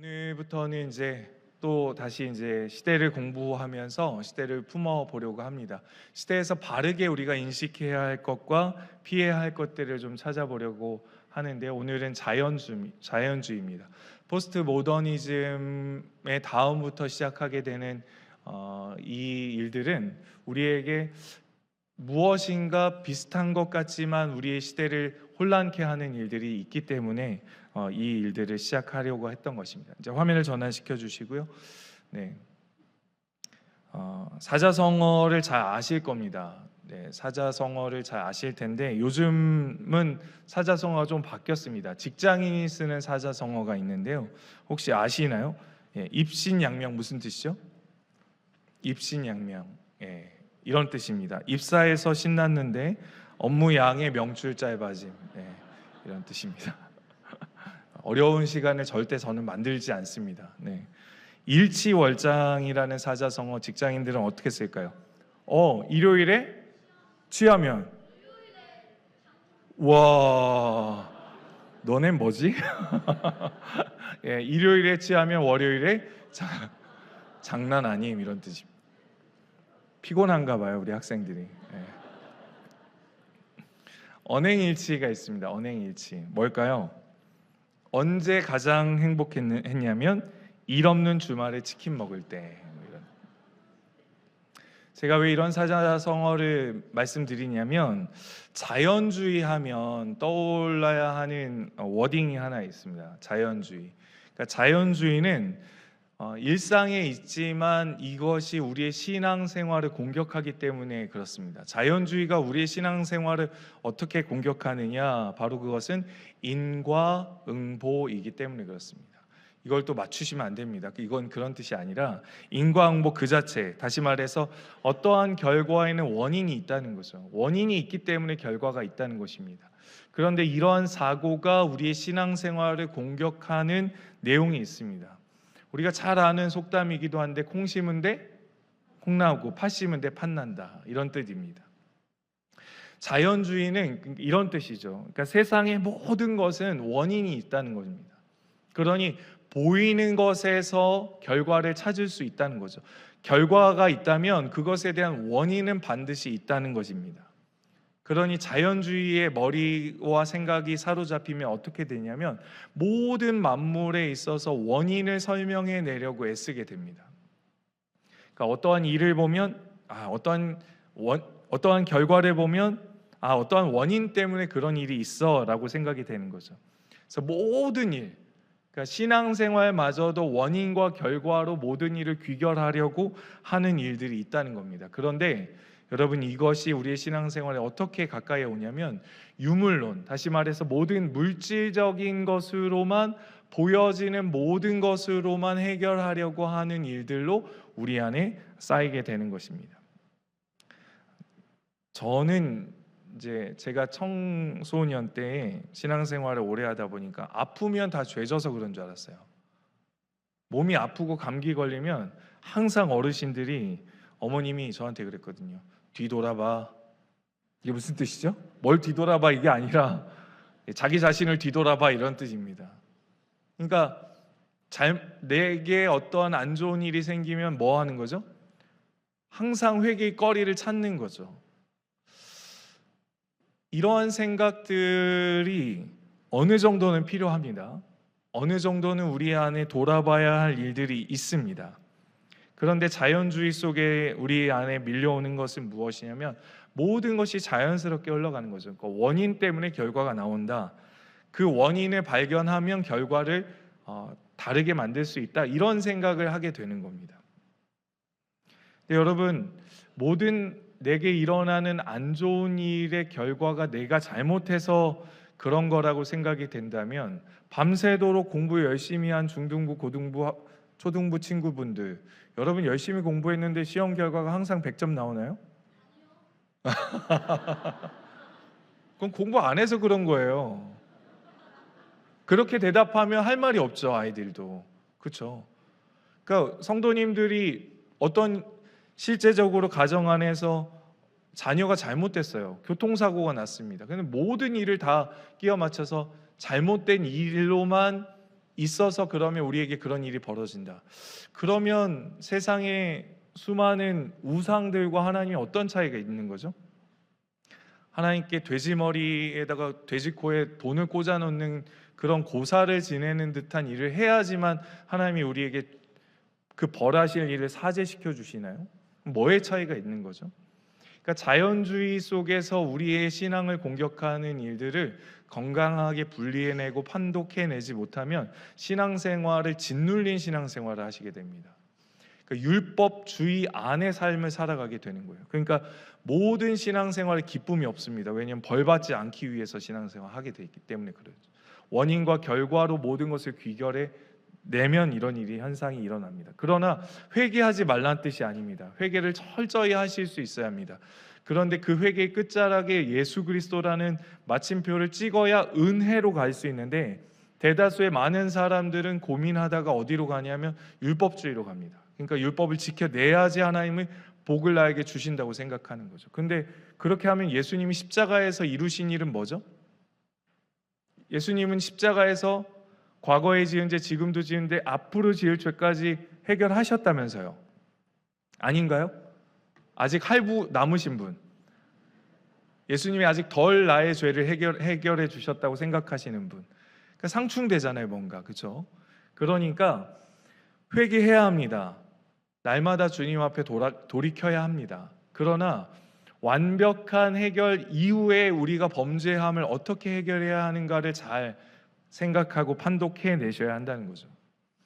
오늘부터는 이제 또 다시 이제 시대를 공부하면서 시대를 품어 보려고 합니다. 시대에서 바르게 우리가 인식해야 할 것과 피해야 할 것들을 좀 찾아보려고 하는데, 오늘은 자연주의입니다. 포스트 모더니즘의 다음부터 시작하게 되는 이 일들은 우리에게 무엇인가 비슷한 것 같지만 우리의 시대를 혼란케 하는 일들이 있기 때문에 이 일들을 시작하려고 했던 것입니다. 이제 화면을 전환시켜 주시고요. 네, 사자성어를 잘 아실 겁니다. 네, 사자성어를 잘 아실 텐데 요즘은 사자성어가 좀 바뀌었습니다. 직장인이 쓰는 사자성어가 있는데요. 혹시 아시나요? 예, 입신양명 무슨 뜻이죠? 입신양명. 예, 이런 뜻입니다. 입사해서 신났는데 업무 양의 명출 짧아짐. 예, 이런 뜻입니다. 어려운 시간을 절대 저는 만들지 않습니다. 네. 일치월장이라는 사자성어 직장인들은 어떻게 쓸까요? 일요일에 취하면, 와, 너넨 뭐지? 예, 일요일에 취하면 월요일에 장난 아님, 이런 뜻입니다. 피곤한가 봐요, 우리 학생들이. 예. 언행일치가 있습니다. 언행일치 뭘까요? 언제 가장 행복했냐면 일 없는 주말에 치킨 먹을 때. 제가 왜 이런 사자성어를 말씀드리냐면, 자연주의 하면 떠올라야 하는 워딩이 하나 있습니다. 자연주의. 그러니까 자연주의는 일상에 있지만 이것이 우리의 신앙생활을 공격하기 때문에 그렇습니다. 자연주의가 우리의 신앙생활을 어떻게 공격하느냐, 바로 그것은 인과응보이기 때문에 그렇습니다. 이걸 또 맞추시면 안 됩니다. 이건 그런 뜻이 아니라 인과응보 그 자체, 다시 말해서 어떠한 결과에는 원인이 있다는 거죠. 원인이 있기 때문에 결과가 있다는 것입니다. 그런데 이러한 사고가 우리의 신앙생활을 공격하는 내용이 있습니다. 우리가 잘 아는 속담이기도 한데, 콩 심은 데 콩 나고 팥 심은 데 팥 난다, 이런 뜻입니다. 자연주의는 이런 뜻이죠. 그러니까 세상의 모든 것은 원인이 있다는 겁니다. 그러니 보이는 것에서 결과를 찾을 수 있다는 거죠. 결과가 있다면 그것에 대한 원인은 반드시 있다는 것입니다. 그러니 자연주의의 머리와 생각이 사로잡히면 어떻게 되냐면, 모든 만물에 있어서 원인을 설명해 내려고 애쓰게 됩니다. 그러니까 어떠한 일을 보면 어떠한 결과를 보면 어떠한 원인 때문에 그런 일이 있어라고 생각이 되는 거죠. 그래서 모든 일, 그러니까 신앙생활마저도 원인과 결과로 모든 일을 귀결하려고 하는 일들이 있다는 겁니다. 그런데 여러분, 이것이 우리의 신앙생활에 어떻게 가까이 오냐면, 유물론, 다시 말해서 모든 물질적인 것으로만, 보여지는 모든 것으로만 해결하려고 하는 일들로 우리 안에 쌓이게 되는 것입니다. 저는 이제 제가 청소년 때 신앙생활을 오래 하다 보니까 아프면 다 죄져서 그런 줄 알았어요. 몸이 아프고 감기 걸리면 항상 어르신들이, 어머님이 저한테 그랬거든요. 뒤돌아봐. 이게 무슨 뜻이죠? 뭘 뒤돌아봐, 이게 아니라 자기 자신을 뒤돌아봐, 이런 뜻입니다. 그러니까 내게 어떠한 안 좋은 일이 생기면 뭐 하는 거죠? 항상 회개의 거리를 찾는 거죠. 이러한 생각들이 어느 정도는 필요합니다. 어느 정도는 우리 안에 돌아봐야 할 일들이 있습니다. 그런데 자연주의 속에 우리 안에 밀려오는 것은 무엇이냐면, 모든 것이 자연스럽게 흘러가는 거죠. 그러니까 원인 때문에 결과가 나온다. 그 원인을 발견하면 결과를 다르게 만들 수 있다, 이런 생각을 하게 되는 겁니다. 근데 여러분, 모든 내게 일어나는 안 좋은 일의 결과가 내가 잘못해서 그런 거라고 생각이 된다면, 밤새도록 공부 열심히 한 중등부, 고등부, 초등부 친구분들, 여러분 열심히 공부했는데 시험 결과가 항상 100점 나오나요? 그건 공부 안 해서 그런 거예요. 그렇게 대답하면 할 말이 없죠, 아이들도. 그렇죠? 그러니까 성도님들이 어떤 실제적으로 가정 안에서 자녀가 잘못됐어요. 교통사고가 났습니다. 근데 모든 일을 다 끼워 맞춰서 잘못된 일로만 있어서 그러면 우리에게 그런 일이 벌어진다. 그러면 세상에 수많은 우상들과 하나님이 어떤 차이가 있는 거죠? 하나님께 돼지 머리에다가 돼지 코에 돈을 꽂아 놓는 그런 고사를 지내는 듯한 일을 해야지만 하나님이 우리에게 그 벌하실 일을 사죄시켜 주시나요? 뭐의 차이가 있는 거죠? 그러니까 자연주의 속에서 우리의 신앙을 공격하는 일들을 건강하게 분리해내고 판독해내지 못하면 신앙생활을 짓눌린 신앙생활을 하시게 됩니다. 그러니까 율법주의 안의 삶을 살아가게 되는 거예요. 그러니까 모든 신앙생활에 기쁨이 없습니다. 왜냐하면 벌받지 않기 위해서 신앙생활을 하게 돼 있기 때문에 그렇죠. 원인과 결과로 모든 것을 귀결해 내면 이런 일이 현상이 일어납니다. 그러나 회개하지 말란 뜻이 아닙니다. 회개를 철저히 하실 수 있어야 합니다. 그런데 그 회개의 끝자락에 예수 그리스도라는 마침표를 찍어야 은혜로 갈 수 있는데 대다수의 많은 사람들은 고민하다가 어디로 가냐면 율법주의로 갑니다. 그러니까 율법을 지켜내야지 하나님의 복을 나에게 주신다고 생각하는 거죠. 근데 그렇게 하면 예수님이 십자가에서 이루신 일은 뭐죠? 예수님은 십자가에서 과거에 지은 죄, 지금도 지은데 앞으로 지을 죄까지 해결하셨다면서요. 아닌가요? 아직 할부 남으신 분, 예수님이 아직 덜 나의 죄를 해결해 주셨다고 생각하시는 분, 그러니까 상충되잖아요, 뭔가. 그렇죠? 그러니까 회개해야 합니다. 날마다 주님 앞에 돌이켜야 합니다. 그러나 완벽한 해결 이후에 우리가 범죄함을 어떻게 해결해야 하는가를 잘 생각하고 판독해 내셔야 한다는 거죠.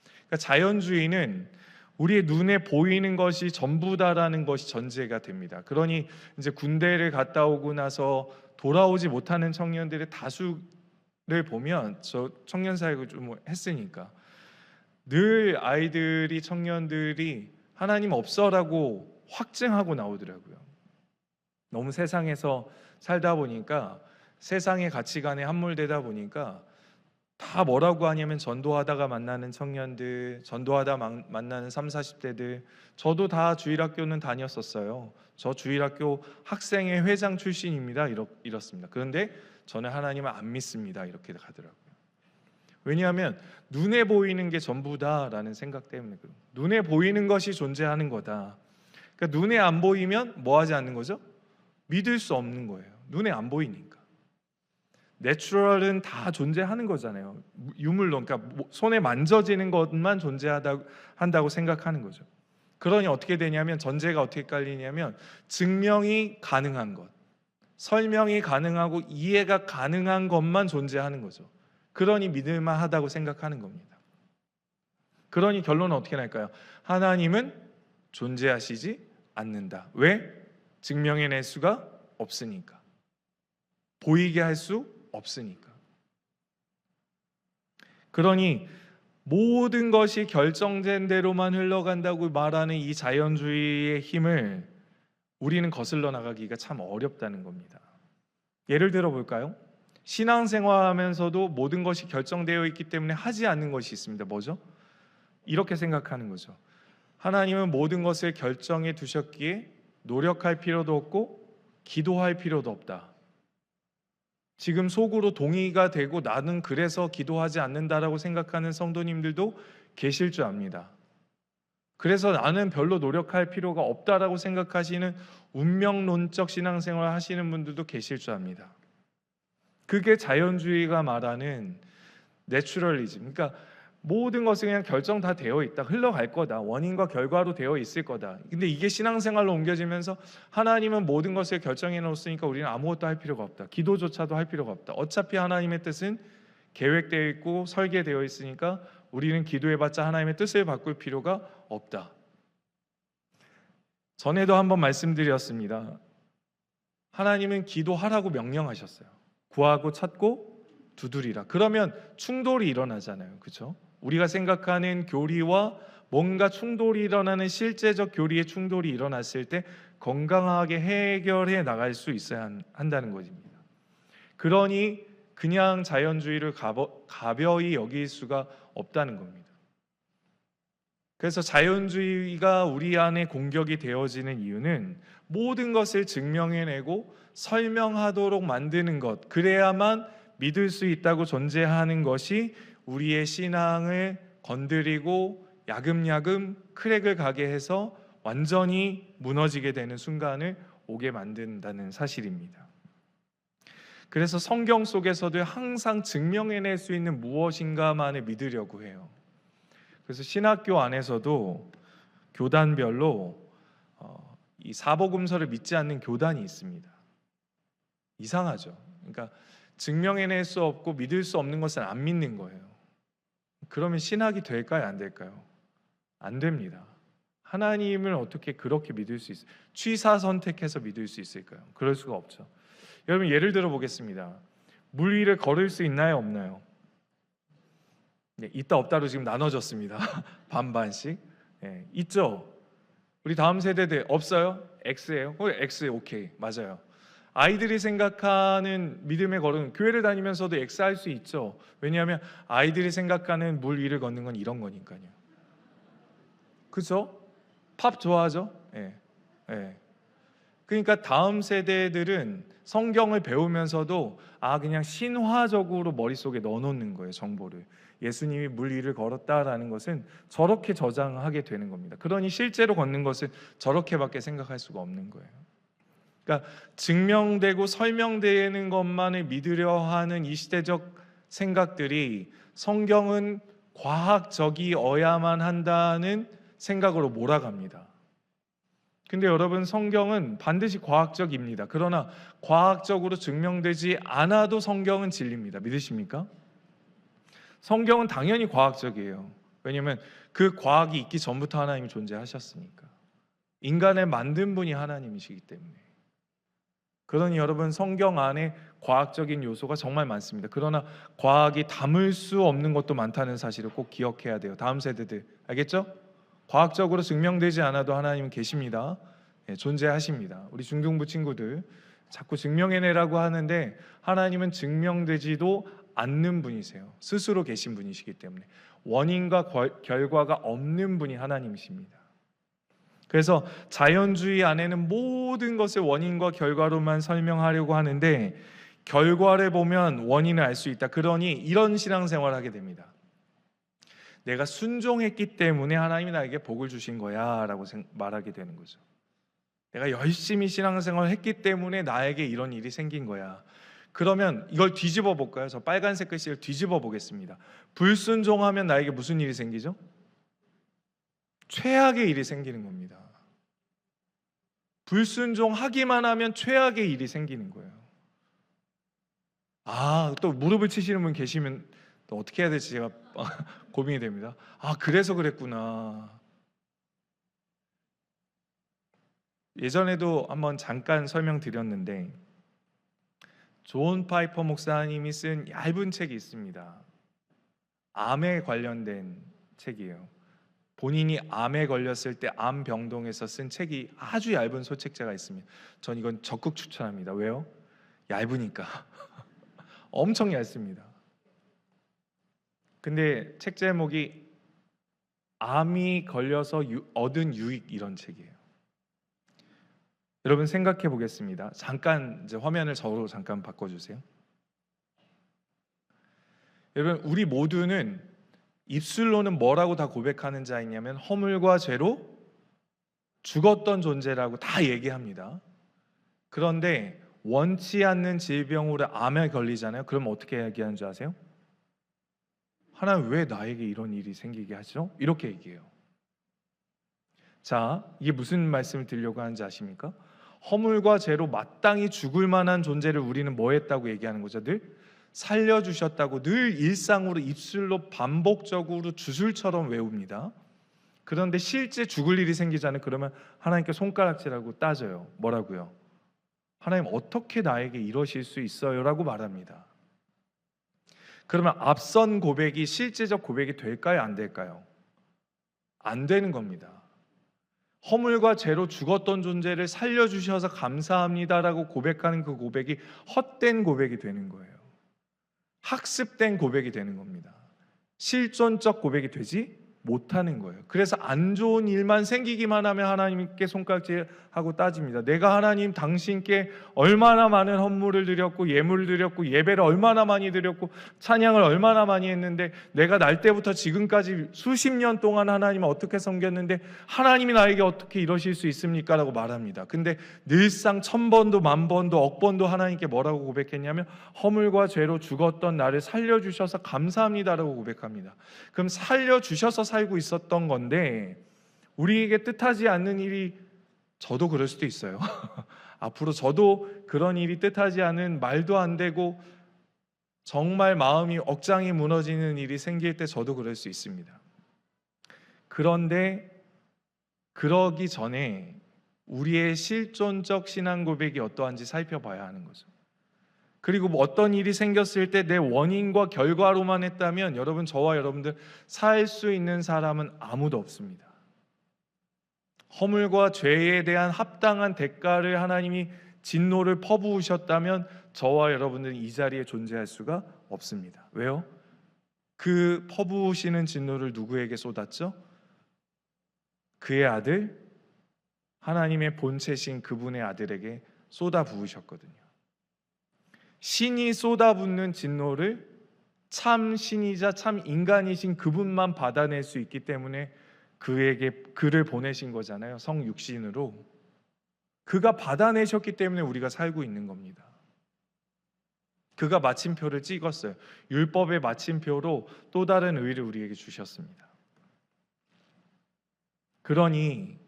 그러니까 자연주의는 우리의 눈에 보이는 것이 전부다라는 것이 전제가 됩니다. 그러니 이제 군대를 갔다 오고 나서 돌아오지 못하는 청년들의 다수를 보면, 저 청년 사역을 좀 했으니까 늘 아이들이, 청년들이 하나님 없어라고 확증하고 나오더라고요. 너무 세상에서 살다 보니까, 세상의 가치관에 함몰되다 보니까 다 뭐라고 하냐면 전도하다가 만나는 청년들, 전도하다 만나는 30, 40대들. 저도 다 주일학교는 다녔었어요. 저 주일학교 학생회 회장 출신입니다. 이렇습니다. 그런데 저는 하나님을 안 믿습니다. 이렇게 가더라고요. 왜냐하면 눈에 보이는 게 전부다라는 생각 때문에 그래요. 눈에 보이는 것이 존재하는 거다. 그러니까 눈에 안 보이면 뭐 하지 않는 거죠? 믿을 수 없는 거예요. 눈에 안 보이니까. 내추럴은 다 존재하는 거잖아요. 유물론, 그러니까 손에 만져지는 것만 한다고 생각하는 거죠. 그러니 어떻게 되냐면, 전제가 어떻게 깔리냐면 증명이 가능한 것, 설명이 가능하고 이해가 가능한 것만 존재하는 거죠. 그러니 믿을만 하다고 생각하는 겁니다. 그러니 결론은 어떻게 날까요? 하나님은 존재하시지 않는다. 왜? 증명해낼 수가 없으니까. 보이게 할 수 없으니까. 그러니 모든 것이 결정된 대로만 흘러간다고 말하는 이 자연주의의 힘을 우리는 거슬러 나가기가 참 어렵다는 겁니다. 예를 들어 볼까요? 신앙생활하면서도 모든 것이 결정되어 있기 때문에 하지 않는 것이 있습니다. 뭐죠? 이렇게 생각하는 거죠. 하나님은 모든 것을 결정해 두셨기에 노력할 필요도 없고 기도할 필요도 없다. 지금 속으로 동의가 되고 나는 그래서 기도하지 않는다라고 생각하는 성도님들도 계실 줄 압니다. 그래서 나는 별로 노력할 필요가 없다라고 생각하시는 운명론적 신앙생활 하시는 분들도 계실 줄 압니다. 그게 자연주의가 말하는 내추럴리즘. 그러니까 모든 것이 그냥 결정 다 되어 있다, 흘러갈 거다, 원인과 결과로 되어 있을 거다. 근데 이게 신앙생활로 옮겨지면서 하나님은 모든 것을 결정해 놓았으니까 우리는 아무것도 할 필요가 없다, 기도조차도 할 필요가 없다, 어차피 하나님의 뜻은 계획되어 있고 설계되어 있으니까 우리는 기도해봤자 하나님의 뜻을 바꿀 필요가 없다. 전에도 한번 말씀드렸습니다. 하나님은 기도하라고 명령하셨어요. 구하고 찾고 두드리라. 그러면 충돌이 일어나잖아요. 그렇죠? 우리가 생각하는 교리와 뭔가 충돌이 일어나는 실제적 교리의 충돌이 일어났을 때 건강하게 해결해 나갈 수 있어야 한다는 것입니다. 그러니 그냥 자연주의를 가벼이 여길 수가 없다는 겁니다. 그래서 자연주의가 우리 안에 공격이 되어지는 이유는 모든 것을 증명해내고 설명하도록 만드는 것, 그래야만 믿을 수 있다고 존재하는 것이 우리의 신앙을 건드리고 야금야금 크랙을 가게 해서 완전히 무너지게 되는 순간을 오게 만든다는 사실입니다. 그래서 성경 속에서도 항상 증명해낼 수 있는 무엇인가만을 믿으려고 해요. 그래서 신학교 안에서도 교단별로 이 사복음서를 믿지 않는 교단이 있습니다. 이상하죠. 그러니까 증명해낼 수 없고 믿을 수 없는 것은 안 믿는 거예요. 그러면 신학이 될까요? 안 될까요? 안 됩니다. 하나님을 어떻게 그렇게 믿을 수 있어요? 취사 선택해서 믿을 수 있을까요? 그럴 수가 없죠. 여러분 예를 들어 보겠습니다. 물 위를 걸을 수 있나요? 없나요? 네, 있다 없다로 지금 나눠졌습니다. 반반씩. 네, 있죠. 우리 다음 세대들 없어요? X예요? X 오케이 맞아요. 아이들이 생각하는 믿음의 걸음, 교회를 다니면서도 X 할 수 있죠. 왜냐하면 아이들이 생각하는 물 위를 걷는 건 이런 거니까요. 그죠? 팝 좋아하죠? 예. 예. 그러니까 다음 세대들은 성경을 배우면서도 그냥 신화적으로 머릿속에 넣어놓는 거예요. 정보를. 예수님이 물 위를 걸었다라는 것은 저렇게 저장하게 되는 겁니다. 그러니 실제로 걷는 것은 저렇게밖에 생각할 수가 없는 거예요. 그러니까 증명되고 설명되는 것만을 믿으려 하는 이 시대적 생각들이 성경은 과학적이어야만 한다는 생각으로 몰아갑니다. 근데 여러분 성경은 반드시 과학적입니다. 그러나 과학적으로 증명되지 않아도 성경은 진리입니다. 믿으십니까? 성경은 당연히 과학적이에요. 왜냐하면 그 과학이 있기 전부터 하나님이 존재하셨으니까. 인간을 만든 분이 하나님이시기 때문에. 그러니 여러분 성경 안에 과학적인 요소가 정말 많습니다. 그러나 과학이 담을 수 없는 것도 많다는 사실을 꼭 기억해야 돼요. 다음 세대들 알겠죠? 과학적으로 증명되지 않아도 하나님은 계십니다. 예, 존재하십니다. 우리 중등부 친구들 자꾸 증명해내라고 하는데 하나님은 증명되지도 않는 분이세요. 스스로 계신 분이시기 때문에 원인과 결과가 없는 분이 하나님이십니다. 그래서 자연주의 안에는 모든 것을 원인과 결과로만 설명하려고 하는데 결과를 보면 원인을 알 수 있다. 그러니 이런 신앙생활을 하게 됩니다. 내가 순종했기 때문에 하나님이 나에게 복을 주신 거야 라고 말하게 되는 거죠. 내가 열심히 신앙생활을 했기 때문에 나에게 이런 일이 생긴 거야. 그러면 이걸 뒤집어 볼까요? 저 빨간색 글씨를 뒤집어 보겠습니다. 불순종하면 나에게 무슨 일이 생기죠? 최악의 일이 생기는 겁니다. 불순종하기만 하면 최악의 일이 생기는 거예요. 또 무릎을 치시는 분 계시면 또 어떻게 해야 될지 제가 고민이 됩니다. 그래서 그랬구나. 예전에도 한번 잠깐 설명드렸는데 존 파이퍼 목사님이 쓴 얇은 책이 있습니다. 암에 관련된 책이에요. 본인이 암에 걸렸을 때 암병동에서 쓴 책이 아주 얇은 소책자가 있습니다. 전 이건 적극 추천합니다. 왜요? 얇으니까. 엄청 얇습니다. 근데 책 제목이 암이 걸려서 얻은 유익 이런 책이에요. 여러분 생각해 보겠습니다. 잠깐 이제 화면을 저로 잠깐 바꿔주세요. 여러분 우리 모두는 입술로는 뭐라고 다 고백하는 자이냐면 허물과 죄로 죽었던 존재라고 다 얘기합니다. 그런데 원치 않는 질병으로 암에 걸리잖아요. 그럼 어떻게 얘기하는 줄 아세요? 하나님 왜 나에게 이런 일이 생기게 하죠? 이렇게 얘기해요. 자, 이게 무슨 말씀을 드리려고 하는지 아십니까? 허물과 죄로 마땅히 죽을 만한 존재를 우리는 뭐 했다고 얘기하는 거죠? 늘 살려주셨다고 늘 일상으로 입술로 반복적으로 주술처럼 외웁니다. 그런데 실제 죽을 일이 생기잖아요. 그러면 하나님께 손가락질하고 따져요. 뭐라고요? 하나님 어떻게 나에게 이러실 수 있어요? 라고 말합니다. 그러면 앞선 고백이 실제적 고백이 될까요? 안 될까요? 안 되는 겁니다. 허물과 죄로 죽었던 존재를 살려주셔서 감사합니다라고 고백하는 그 고백이 헛된 고백이 되는 거예요. 학습된 고백이 되는 겁니다. 실존적 고백이 되지 못하는 거예요. 그래서 안 좋은 일만 생기기만 하면 하나님께 손깍지하고 따집니다. 내가 하나님 당신께 얼마나 많은 헌물을 드렸고 예물을 드렸고 예배를 얼마나 많이 드렸고 찬양을 얼마나 많이 했는데 내가 날 때부터 지금까지 수십 년 동안 하나님을 어떻게 섬겼는데 하나님이 나에게 어떻게 이러실 수 있습니까? 라고 말합니다. 근데 늘상 1000번도 10,000번도 억번도 하나님께 뭐라고 고백했냐면 허물과 죄로 죽었던 나를 살려주셔서 감사합니다라고 고백합니다. 그럼 살려주셔서 살고 있었던 건데 우리에게 뜻하지 않는 일이, 저도 그럴 수도 있어요. 앞으로 저도 그런 일이 뜻하지 않은 말도 안 되고 정말 마음이 억장이 무너지는 일이 생길 때 저도 그럴 수 있습니다. 그런데 그러기 전에 우리의 실존적 신앙 고백이 어떠한지 살펴봐야 하는 거죠. 그리고 뭐 어떤 일이 생겼을 때 내 원인과 결과로만 했다면 여러분, 저와 여러분들 살 수 있는 사람은 아무도 없습니다. 허물과 죄에 대한 합당한 대가를 하나님이 진노를 퍼부으셨다면 저와 여러분들은 이 자리에 존재할 수가 없습니다. 왜요? 그 퍼부으시는 진노를 누구에게 쏟았죠? 그의 아들, 하나님의 본체신 그분의 아들에게 쏟아 부으셨거든요. 신이 쏟아붓는 진노를 참 신이자 참 인간이신 그분만 받아낼 수 있기 때문에 그를 보내신 거잖아요. 성육신으로. 그가 받아내셨기 때문에 우리가 살고 있는 겁니다. 그가 마침표를 찍었어요. 율법의 마침표로 또 다른 의를 우리에게 주셨습니다. 그러니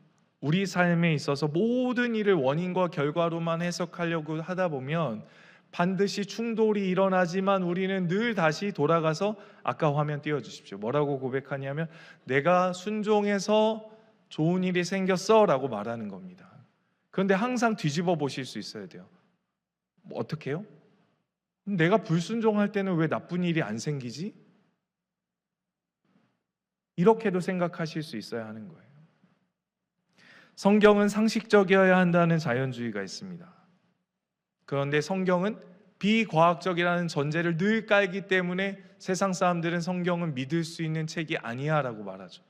우리 삶에 있어서 모든 일을 원인과 결과로만 해석하려고 하다 보면 반드시 충돌이 일어나지만 우리는 늘 다시 돌아가서, 아까 화면 띄워주십시오. 뭐라고 고백하냐면 내가 순종해서 좋은 일이 생겼어 라고 말하는 겁니다. 그런데 항상 뒤집어 보실 수 있어야 돼요. 뭐 어떻게 해요? 내가 불순종할 때는 왜 나쁜 일이 안 생기지? 이렇게도 생각하실 수 있어야 하는 거예요. 성경은 상식적이어야 한다는 자연주의가 있습니다. 그런데 성경은 비과학적이라는 전제를 늘 깔기 때문에 세상 사람들은 성경은 믿을 수 있는 책이 아니야 라고 말하죠.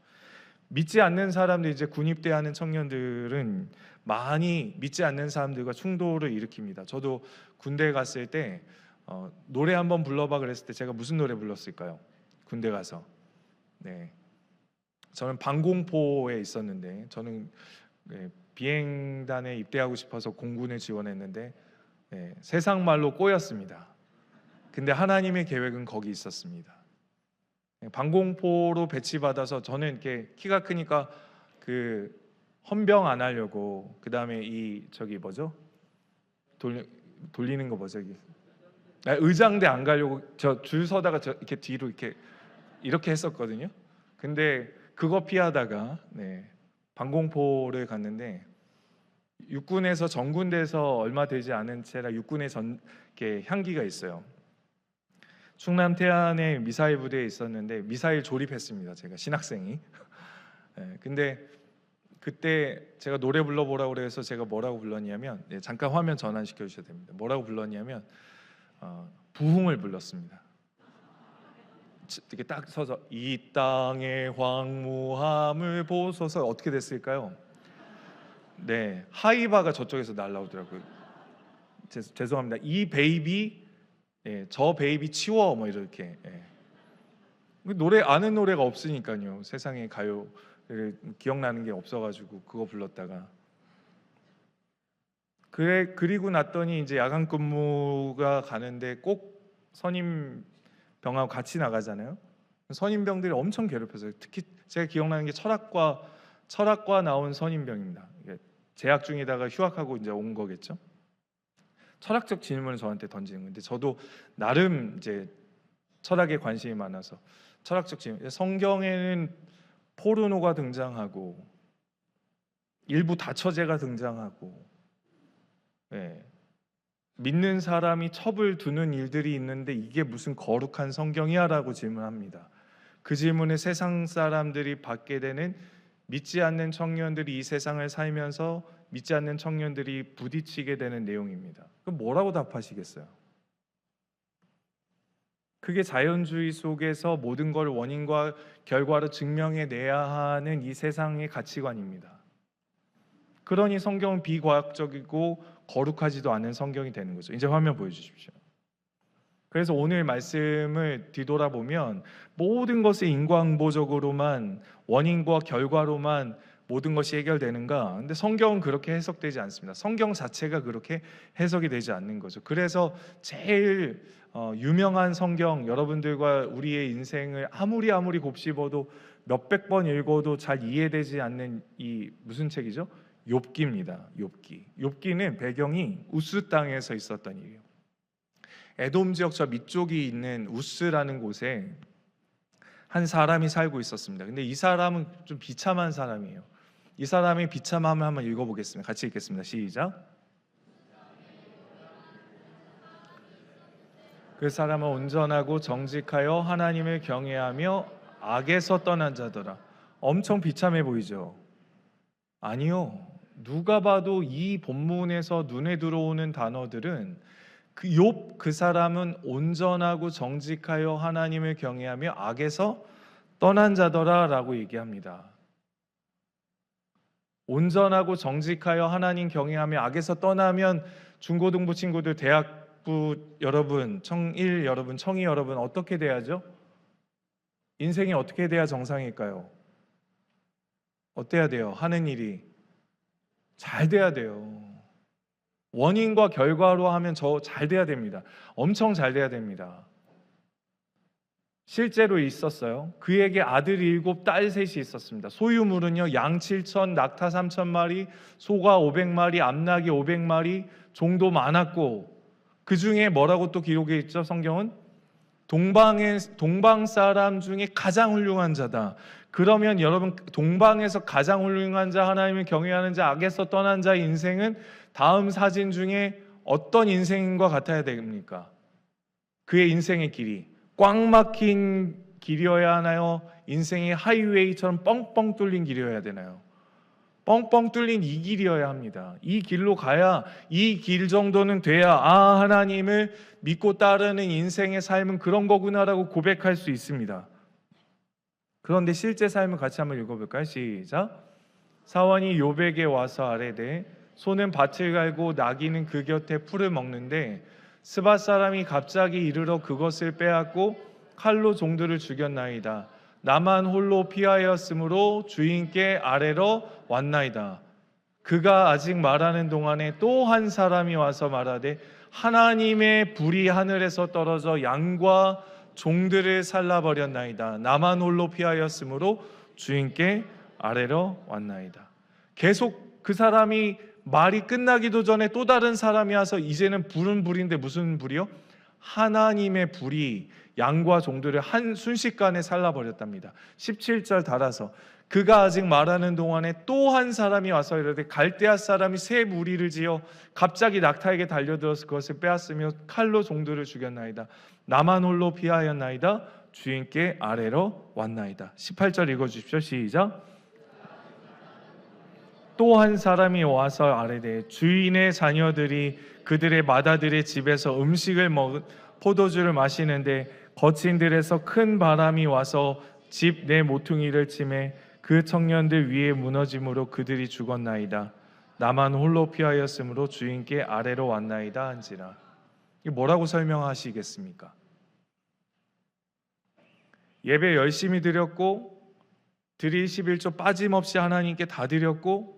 믿지 않는 사람들, 이제 군입대 하는 청년들은 많이 믿지 않는 사람들과 충돌을 일으킵니다. 저도 군대 갔을 때 노래 한번 불러봐 그랬을 때 제가 무슨 노래 불렀을까요? 군대 가서. 네, 저는 방공포에 있었는데 저는 비행단에 입대하고 싶어서 공군에 지원했는데 세상 말로 꼬였습니다. 근데 하나님의 계획은 거기 있었습니다. 방공포로 배치받아서 저는 이렇게 키가 크니까 그 헌병 안 하려고, 그 다음에 저기 뭐죠? 돌리는 거 뭐죠? 의장대 안 가려고 저 줄 서다가 이렇게 뒤로 이렇게 했었거든요. 근데 그거 피하다가 방공포를 갔는데 육군에서 전군대에서 얼마 되지 않은 채라 육군의 향기가 있어요. 충남 태안에 미사일 부대에 있었는데 미사일 조립했습니다. 제가 신학생이. 근데 그때 제가 노래 불러보라고 그래서 제가 뭐라고 불렀냐면, 잠깐 화면 전환시켜 주셔야 됩니다. 뭐라고 불렀냐면 부흥을 불렀습니다. 이렇게 딱 서서 이 땅의 황무함을 보소서. 어떻게 됐을까요? 하이바가 저쪽에서 날라오더라고요. 죄송합니다. 이 베이비, 저 베이비 치워, 뭐 이렇게. 노래 아는 노래가 없으니까요. 세상에 가요 기억나는 게 없어가지고 그거 불렀다가 그리고 났더니 이제 야간 근무가 가는데 꼭 선임병하고 같이 나가잖아요. 선임병들이 엄청 괴롭혔어요. 특히 제가 기억나는 게 철학과 나온 선임병입니다. 재학 중이다가 휴학하고 이제 온 거겠죠. 철학적 질문을 저한테 던지는 건데 저도 나름 이제 철학에 관심이 많아서 철학적 질문. 성경에는 포르노가 등장하고 일부 다처제가 등장하고 믿는 사람이 첩을 두는 일들이 있는데 이게 무슨 거룩한 성경이야? 라고 질문합니다. 그 질문에 세상 사람들이 받게 되는, 믿지 않는 청년들이 이 세상을 살면서 믿지 않는 청년들이 부딪히게 되는 내용입니다. 그럼 뭐라고 답하시겠어요? 그게 자연주의 속에서 모든 걸 원인과 결과로 증명해내야 하는 이 세상의 가치관입니다. 그러니 성경은 비과학적이고 거룩하지도 않은 성경이 되는 거죠. 이제 화면 보여주십시오. 그래서 오늘 말씀을 뒤돌아보면 모든 것이 인과응보적으로만, 원인과 결과로만 모든 것이 해결되는가? 근데 성경은 그렇게 해석되지 않습니다. 성경 자체가 그렇게 해석이 되지 않는 거죠. 그래서 제일 유명한 성경, 여러분들과 우리의 인생을 아무리 곱씹어도 몇백 번 읽어도 잘 이해되지 않는 이 무슨 책이죠? 욥기입니다. 욥기는 배경이 우스 땅에서 있었던 일이에요. 에돔 지역 저 밑쪽이 있는 우스라는 곳에 한 사람이 살고 있었습니다. 근데 이 사람은 좀 비참한 사람이에요. 이 사람의 비참함을 한번 읽어보겠습니다. 같이 읽겠습니다. 시작. 그 사람은 온전하고 정직하여 하나님을 경외하며 악에서 떠난 자더라. 엄청 비참해 보이죠? 아니요. 누가 봐도 이 본문에서 눈에 들어오는 단어들은 그 사람은 온전하고 정직하여 하나님을 경외하며 악에서 떠난 자더라라고 얘기합니다. 온전하고 정직하여 하나님 경외하며 악에서 떠나면 중고등부 친구들, 대학부 여러분, 청일 여러분, 청이 여러분 어떻게 돼야죠? 인생이 어떻게 돼야 정상일까요? 어때야 돼요? 하는 일이 잘 돼야 돼요. 원인과 결과로 하면 저 잘 돼야 됩니다. 엄청 잘 돼야 됩니다. 실제로 있었어요. 그에게 아들이 7, 딸 3이 있었습니다. 소유물은요, 양 7,000, 낙타 3,000마리, 소가 500마리, 암낙이 500마리 정도 많았고, 그 중에 뭐라고 또 기록해 있죠? 성경은 동방 사람 중에 가장 훌륭한 자다. 그러면 여러분, 동방에서 가장 훌륭한 자, 하나님을 경외하는 자, 악에서 떠난 자의 인생은 다음 사진 중에 어떤 인생과 같아야 됩니까? 그의 인생의 길이 꽉 막힌 길이어야 하나요? 인생의 하이웨이처럼 뻥뻥 뚫린 길이어야 되나요? 뻥뻥 뚫린 이 길이어야 합니다. 이 길로 가야, 이 길 정도는 돼야 하나님을 믿고 따르는 인생의 삶은 그런 거구나라고 고백할 수 있습니다. 그런데 실제 삶을 같이 한번 읽어볼까요? 시작. 사원이 욥에게 와서 아뢰되 소는 밭을 갈고 나귀는 그 곁에 풀을 먹는데 스밧 사람이 갑자기 이르러 그것을 빼앗고 칼로 종들을 죽였나이다. 나만 홀로 피하였으므로 주인께 아뢰러 왔나이다. 그가 아직 말하는 동안에 또 한 사람이 와서 말하되 하나님의 불이 하늘에서 떨어져 양과 종들을 살라버렸나이다. 나만 홀로 피하였으므로 주인께 아뢰러 왔나이다. 계속 그 사람이 말이 끝나기도 전에 또 다른 사람이 와서 이제는 불은 불인데 무슨 불이요? 하나님의 불이 양과 종들을 순식간에 살라버렸답니다. 17절 달아서 그가 아직 말하는 동안에 또 한 사람이 와서 이르되 갈대아 사람이 새 무리를 지어 갑자기 낙타에게 달려들어서 그것을 빼앗으며 칼로 종들을 죽였나이다. 나만 홀로 피하였나이다. 주인께 아뢰러 왔나이다. 18절 읽어주십시오. 시작. 또 한 사람이 와서 아뢰되 주인의 자녀들이 그들의 맏아들의 집에서 음식을 먹은 포도주를 마시는데 거친들에서 큰 바람이 와서 집 내 모퉁이를 치매 그 청년들 위에 무너짐으로 그들이 죽었나이다. 나만 홀로 피하였으므로 주인께 아뢰러 왔나이다 한지라. 이게 뭐라고 설명하시겠습니까? 예배 열심히 드렸고 드릴 11조 빠짐없이 하나님께 다 드렸고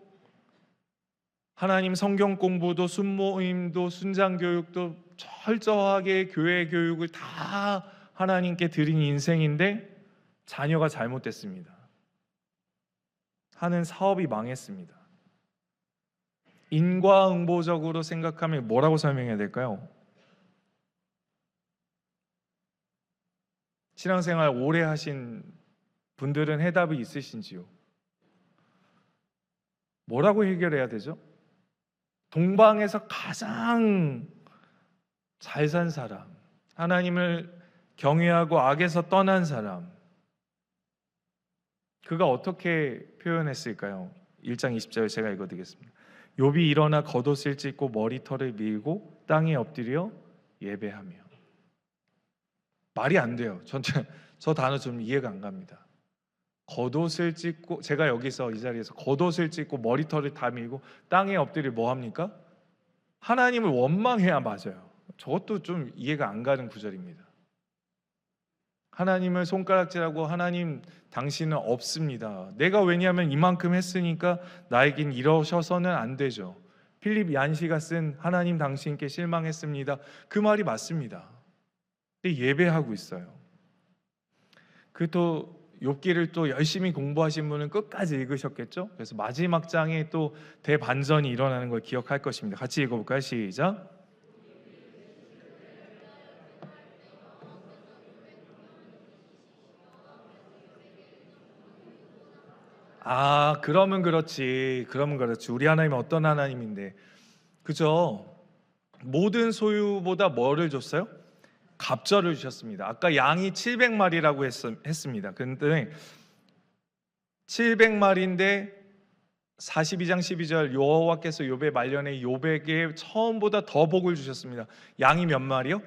하나님 성경 공부도 순모임도 순장교육도 철저하게 교회 교육을 다 하나님께 드린 인생인데 자녀가 잘못됐습니다. 하는 사업이 망했습니다. 인과응보적으로 생각하면 뭐라고 설명해야 될까요? 신앙생활 오래 하신 분들은 해답이 있으신지요? 뭐라고 해결해야 되죠? 동방에서 가장 잘 산 사람, 하나님을 경외하고 악에서 떠난 사람, 그가 어떻게 표현했을까요? 1장 20절 제가 읽어드리겠습니다. 욥이 일어나 겉옷을 찢고 머리털을 밀고 땅에 엎드려 예배하며. 말이 안 돼요. 저 단어 좀 이해가 안 갑니다. 겉옷을 찢고, 제가 여기서 이 자리에서 겉옷을 찢고 머리털을 다 밀고 땅에 엎드려 뭐 합니까? 하나님을 원망해야 맞아요. 저것도 좀 이해가 안 가는 구절입니다. 하나님을 손가락질하고 하나님 당신은 없습니다. 내가 왜냐하면 이만큼 했으니까 나에겐 이러셔서는 안 되죠. 필립 얀시가 쓴 하나님 당신께 실망했습니다. 그 말이 맞습니다. 근데 예배하고 있어요. 그 또 욥기를 또 열심히 공부하신 분은 끝까지 읽으셨겠죠? 그래서 마지막 장에 또 대반전이 일어나는 걸 기억할 것입니다. 같이 읽어볼까요? 시작. 그러면 그렇지. 우리 하나님은 어떤 하나님인데? 그죠? 모든 소유보다 뭐를 줬어요? 갑절을 주셨습니다. 아까 양이 700마리라고 했습니다. 근데 700마리인데 42장 12절 여호와께서 욥의 말년에 욥에게 처음보다 더 복을 주셨습니다. 양이 몇 마리요?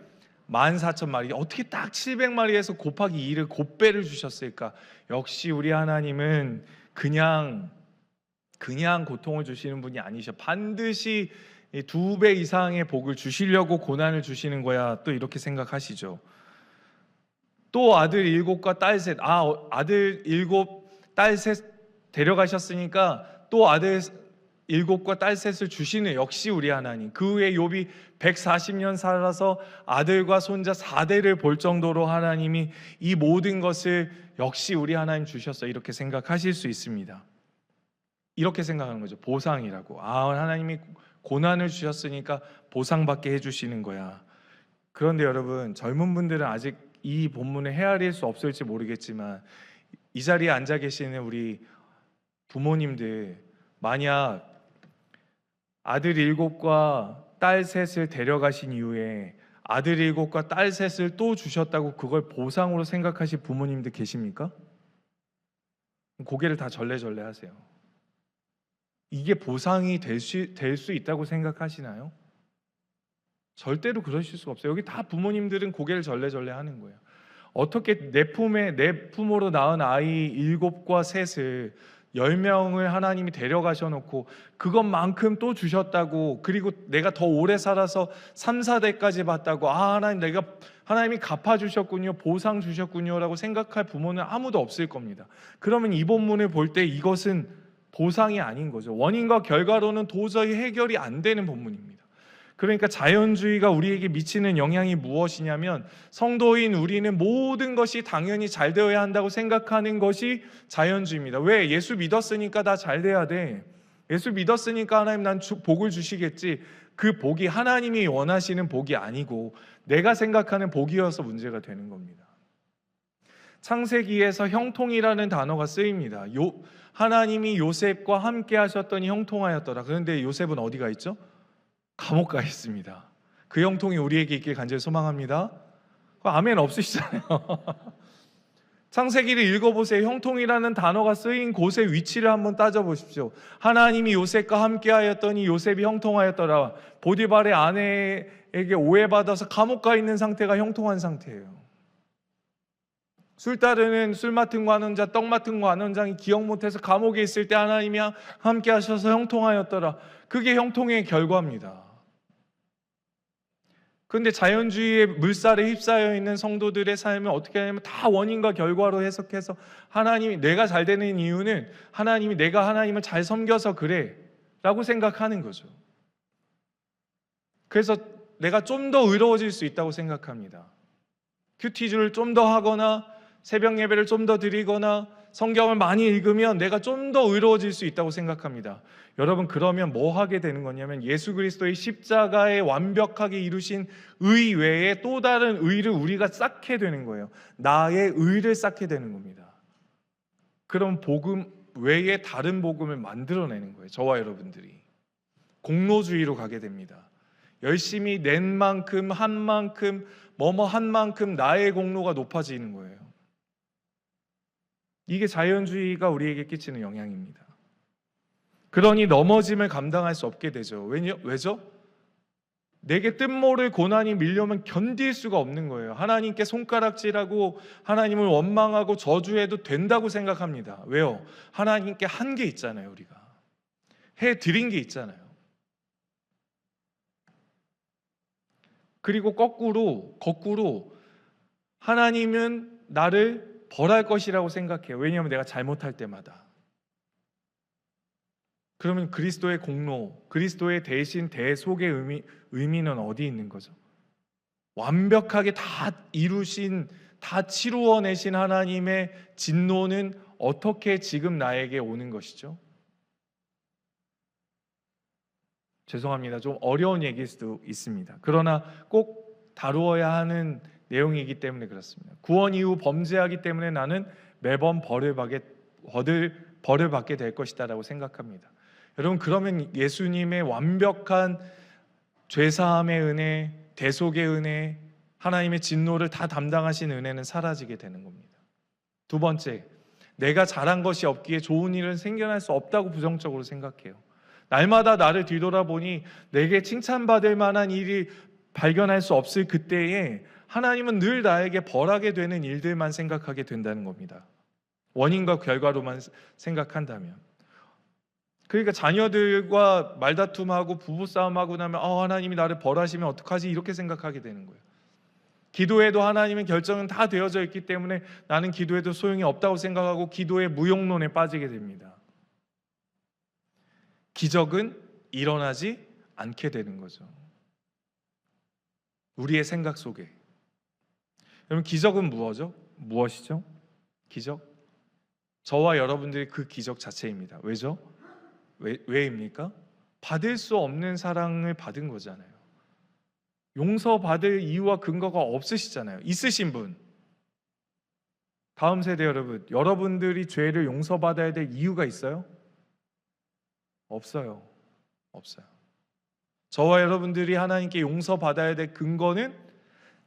14,000마리. 어떻게 딱 700마리에서 곱하기 2를 곱배를 주셨을까? 역시 우리 하나님은 그냥 고통을 주시는 분이 아니셔. 반드시 2배 이상의 복을 주시려고 고난을 주시는 거야. 또 이렇게 생각하시죠. 또 아들 7과 딸 셋. 아들 7, 딸 셋 데려가셨으니까 또 아들 7과 딸 셋을 주시는 역시 우리 하나님. 그 후에 욥이 140년 살아서 아들과 손자 4대를 볼 정도로 하나님이 이 모든 것을 역시 우리 하나님 주셨어. 이렇게 생각하실 수 있습니다. 이렇게 생각하는 거죠. 보상이라고. 하나님이 고난을 주셨으니까 보상받게 해주시는 거야. 그런데 여러분, 젊은 분들은 아직 이 본문을 헤아릴 수 없을지 모르겠지만 이 자리에 앉아 계시는 우리 부모님들, 만약 아들 7과 딸 셋을 데려가신 이후에 아들 7과 딸 셋을 또 주셨다고 그걸 보상으로 생각하실 부모님들 계십니까? 고개를 다 절레절레 하세요. 이게 보상이 될 수 있다고 생각하시나요? 절대로 그러실 수가 없어요. 여기 다 부모님들은 고개를 절레절레 하는 거예요. 어떻게 내 품으로 낳은 아이 7과 셋을 10명을 하나님이 데려가셔 놓고 그것만큼 또 주셨다고, 그리고 내가 더 오래 살아서 3, 4대까지 봤다고, 하나님이 갚아주셨군요, 보상 주셨군요 라고 생각할 부모는 아무도 없을 겁니다. 그러면 이 본문을 볼 때 이것은 보상이 아닌 거죠. 원인과 결과로는 도저히 해결이 안 되는 본문입니다. 그러니까 자연주의가 우리에게 미치는 영향이 무엇이냐면, 성도인 우리는 모든 것이 당연히 잘 되어야 한다고 생각하는 것이 자연주의입니다. 왜? 예수 믿었으니까 다 잘 돼야 돼. 예수 믿었으니까 하나님 난 복을 주시겠지. 그 복이 하나님이 원하시는 복이 아니고 내가 생각하는 복이어서 문제가 되는 겁니다. 창세기에서 형통이라는 단어가 쓰입니다. 하나님이 요셉과 함께 하셨더니 형통하였더라. 그런데 요셉은 어디가 있죠? 감옥 가 있습니다. 그 형통이 우리에게 있길 간절히 소망합니다. 아멘 없으시잖아요. 창세기를 읽어보세요. 형통이라는 단어가 쓰인 곳의 위치를 한번 따져보십시오. 하나님이 요셉과 함께 하였더니 요셉이 형통하였더라. 보디발의 아내에게 오해받아서 감옥 가 있는 상태가 형통한 상태예요. 술 따르는 술 맡은 관원자, 떡 맡은 관원장이 기억 못해서 감옥에 있을 때 하나님이 함께 하셔서 형통하였더라. 그게 형통의 결과입니다. 그런데 자연주의의 물살에 휩싸여 있는 성도들의 삶을 어떻게 하냐면 다 원인과 결과로 해석해서 하나님이 내가 잘 되는 이유는 내가 하나님을 잘 섬겨서 그래 라고 생각하는 거죠. 그래서 내가 좀 더 의로워질 수 있다고 생각합니다. 큐티즈를 좀 더 하거나 새벽 예배를 좀 더 드리거나 성경을 많이 읽으면 내가 좀 더 의로워질 수 있다고 생각합니다. 여러분, 그러면 뭐 하게 되는 거냐면 예수 그리스도의 십자가에 완벽하게 이루신 의 외에 또 다른 의를 우리가 쌓게 되는 거예요. 나의 의를 쌓게 되는 겁니다. 그럼 복음 외에 다른 복음을 만들어내는 거예요. 저와 여러분들이 공로주의로 가게 됩니다. 열심히 낸 만큼 한 만큼 뭐뭐 한 만큼 나의 공로가 높아지는 거예요. 이게 자연주의가 우리에게 끼치는 영향입니다. 그러니 넘어짐을 감당할 수 없게 되죠. 왜죠? 내게 뜻모를 고난이 밀려오면 견딜 수가 없는 거예요. 하나님께 손가락질하고 하나님을 원망하고 저주해도 된다고 생각합니다. 왜요? 하나님께 한 게 있잖아요. 우리가 해드린 게 있잖아요. 그리고 거꾸로 하나님은 나를 벌할 것이라고 생각해요. 왜냐하면 내가 잘못할 때마다. 그러면 그리스도의 공로, 그리스도의 대신 대속의 의미는 어디 있는 거죠? 완벽하게 다 이루신, 다 치루어내신 하나님의 진노는 어떻게 지금 나에게 오는 것이죠? 죄송합니다. 좀 어려운 얘기일 수도 있습니다. 그러나 꼭 다루어야 하는 내용이기 때문에 그렇습니다. 구원 이후 범죄하기 때문에 나는 매번 벌을 받게 될 것이다 라고 생각합니다. 여러분, 그러면 예수님의 완벽한 죄사함의 은혜, 대속의 은혜, 하나님의 진노를 다 담당하신 은혜는 사라지게 되는 겁니다. 두 번째, 내가 잘한 것이 없기에 좋은 일은 생겨날 수 없다고 부정적으로 생각해요. 날마다 나를 뒤돌아보니 내게 칭찬받을 만한 일이 발견할 수 없을 그때에 하나님은 늘 나에게 벌하게 되는 일들만 생각하게 된다는 겁니다. 원인과 결과로만 생각한다면. 그러니까 자녀들과 말다툼하고 부부싸움하고 나면 하나님이 나를 벌하시면 어떡하지? 이렇게 생각하게 되는 거예요. 기도해도 하나님의 결정은 다 되어져 있기 때문에 나는 기도해도 소용이 없다고 생각하고 기도의 무용론에 빠지게 됩니다. 기적은 일어나지 않게 되는 거죠. 우리의 생각 속에. 여러분, 기적은 무엇이죠? 기적? 저와 여러분들이 그 기적 자체입니다. 왜죠? 왜입니까? 받을 수 없는 사랑을 받은 거잖아요. 용서받을 이유와 근거가 없으시잖아요. 있으신 분. 다음 세대 여러분들이 죄를 용서받아야 될 이유가 있어요? 없어요. 저와 여러분들이 하나님께 용서받아야 될 근거는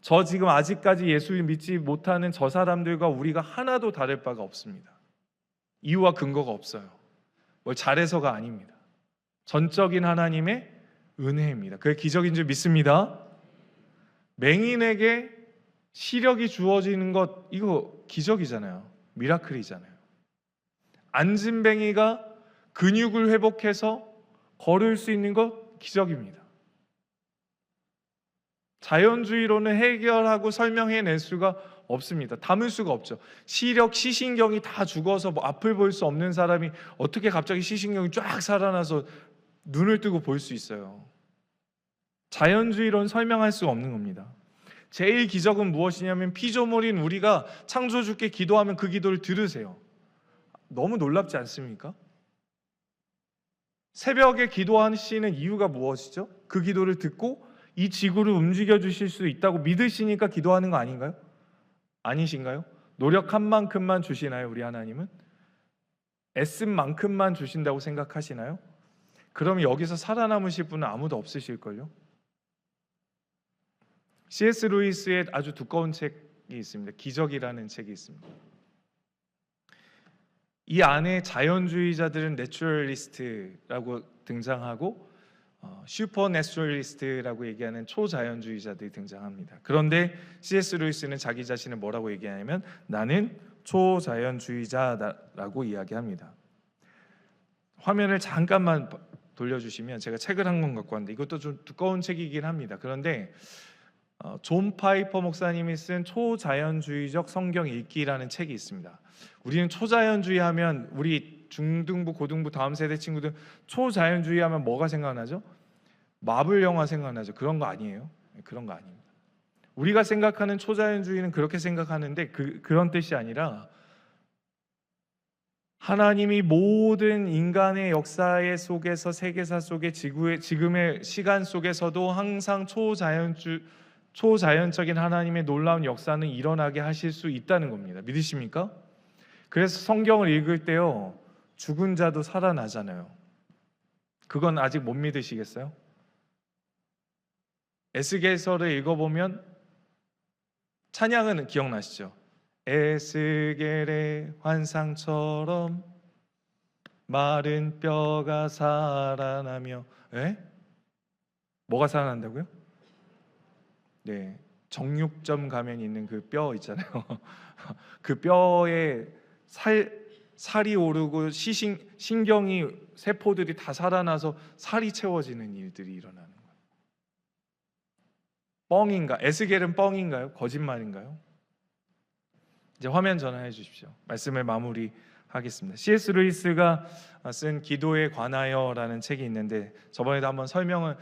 저 지금 아직까지 예수를 믿지 못하는 저 사람들과 우리가 하나도 다를 바가 없습니다. 이유와 근거가 없어요. 뭘 잘해서가 아닙니다. 전적인 하나님의 은혜입니다. 그게 기적인 줄 믿습니다. 맹인에게 시력이 주어지는 것, 이거 기적이잖아요. 미라클이잖아요. 안진뱅이가 근육을 회복해서 걸을 수 있는 것, 기적입니다. 자연주의로는 해결하고 설명해낼 수가 없습니다. 담을 수가 없죠. 시력, 시신경이 다 죽어서 앞을 볼 수 없는 사람이 어떻게 갑자기 시신경이 쫙 살아나서 눈을 뜨고 볼 수 있어요? 자연주의로는 설명할 수가 없는 겁니다. 제일 기적은 무엇이냐면 피조물인 우리가 창조주께 기도하면 그 기도를 들으세요. 너무 놀랍지 않습니까? 새벽에 기도하시는 이유가 무엇이죠? 그 기도를 듣고 이 지구를 움직여 주실 수 있다고 믿으시니까 기도하는 거 아닌가요? 아니신가요? 노력한 만큼만 주시나요? 우리 하나님은? 애쓴 만큼만 주신다고 생각하시나요? 그럼 여기서 살아남으실 분은 아무도 없으실걸요? C.S. 루이스의 아주 두꺼운 책이 있습니다. 기적이라는 책이 있습니다. 이 안에 자연주의자들은 내추럴리스트라고 등장하고 슈퍼내추럴리스트라고 얘기하는 초자연주의자들이 등장합니다. 그런데 C.S. 루이스는 자기 자신을 뭐라고 얘기하냐면 나는 초자연주의자라고 이야기합니다. 화면을 잠깐만 돌려주시면 제가 책을 한 권 갖고 왔는데 이것도 좀 두꺼운 책이긴 합니다. 그런데 존 파이퍼 목사님이 쓴 초자연주의적 성경 읽기라는 책이 있습니다. 우리는 초자연주의 하면 우리 중등부, 고등부 다음 세대 친구들 초자연주의 하면 뭐가 생각나죠? 마블 영화 생각나죠? 그런 거 아니에요. 그런 거 아닙니다. 우리가 생각하는 초자연주의는 그렇게 생각하는데 그런 뜻이 아니라 하나님이 모든 인간의 역사의 속에서 세계사 속에 지금의 시간 속에서도 항상 초자연적인 하나님의 놀라운 역사는 일어나게 하실 수 있다는 겁니다. 믿으십니까? 그래서 성경을 읽을 때요, 죽은 자도 살아나잖아요. 그건 아직 못 믿으시겠어요? 에스겔서를 읽어보면 찬양은 기억나시죠? 에스겔의 환상처럼 마른 뼈가 살아나며. 뭐가 살아난다고요? 네, 정육점 가면 있는 그 뼈 있잖아요. 그 뼈에 살이 오르고 신경이 세포들이 다 살아나서 살이 채워지는 일들이 일어나는 거예요. 뻥인가? 에스겔은 뻥인가요? 거짓말인가요? 이제 화면 전환해 주십시오. 말씀을 마무리하겠습니다. C.S. 루이스가 쓴 기도에 관하여라는 책이 있는데 저번에도 한번 설명을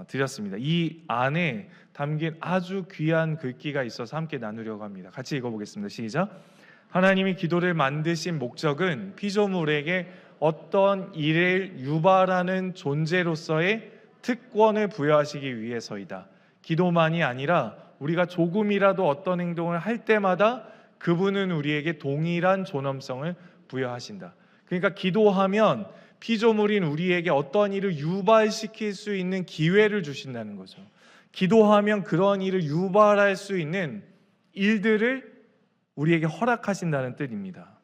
드렸습니다. 이 안에 담긴 아주 귀한 글귀가 있어서 함께 나누려고 합니다. 같이 읽어보겠습니다. 시작. 하나님이 기도를 만드신 목적은 피조물에게 어떤 일을 유발하는 존재로서의 특권을 부여하시기 위해서이다. 기도만이 아니라 우리가 조금이라도 어떤 행동을 할 때마다 그분은 우리에게 동일한 존엄성을 부여하신다. 그러니까 기도하면 피조물인 우리에게 어떤 일을 유발시킬 수 있는 기회를 주신다는 거죠. 기도하면 그런 일을 유발할 수 있는 일들을 우리에게 허락하신다는 뜻입니다.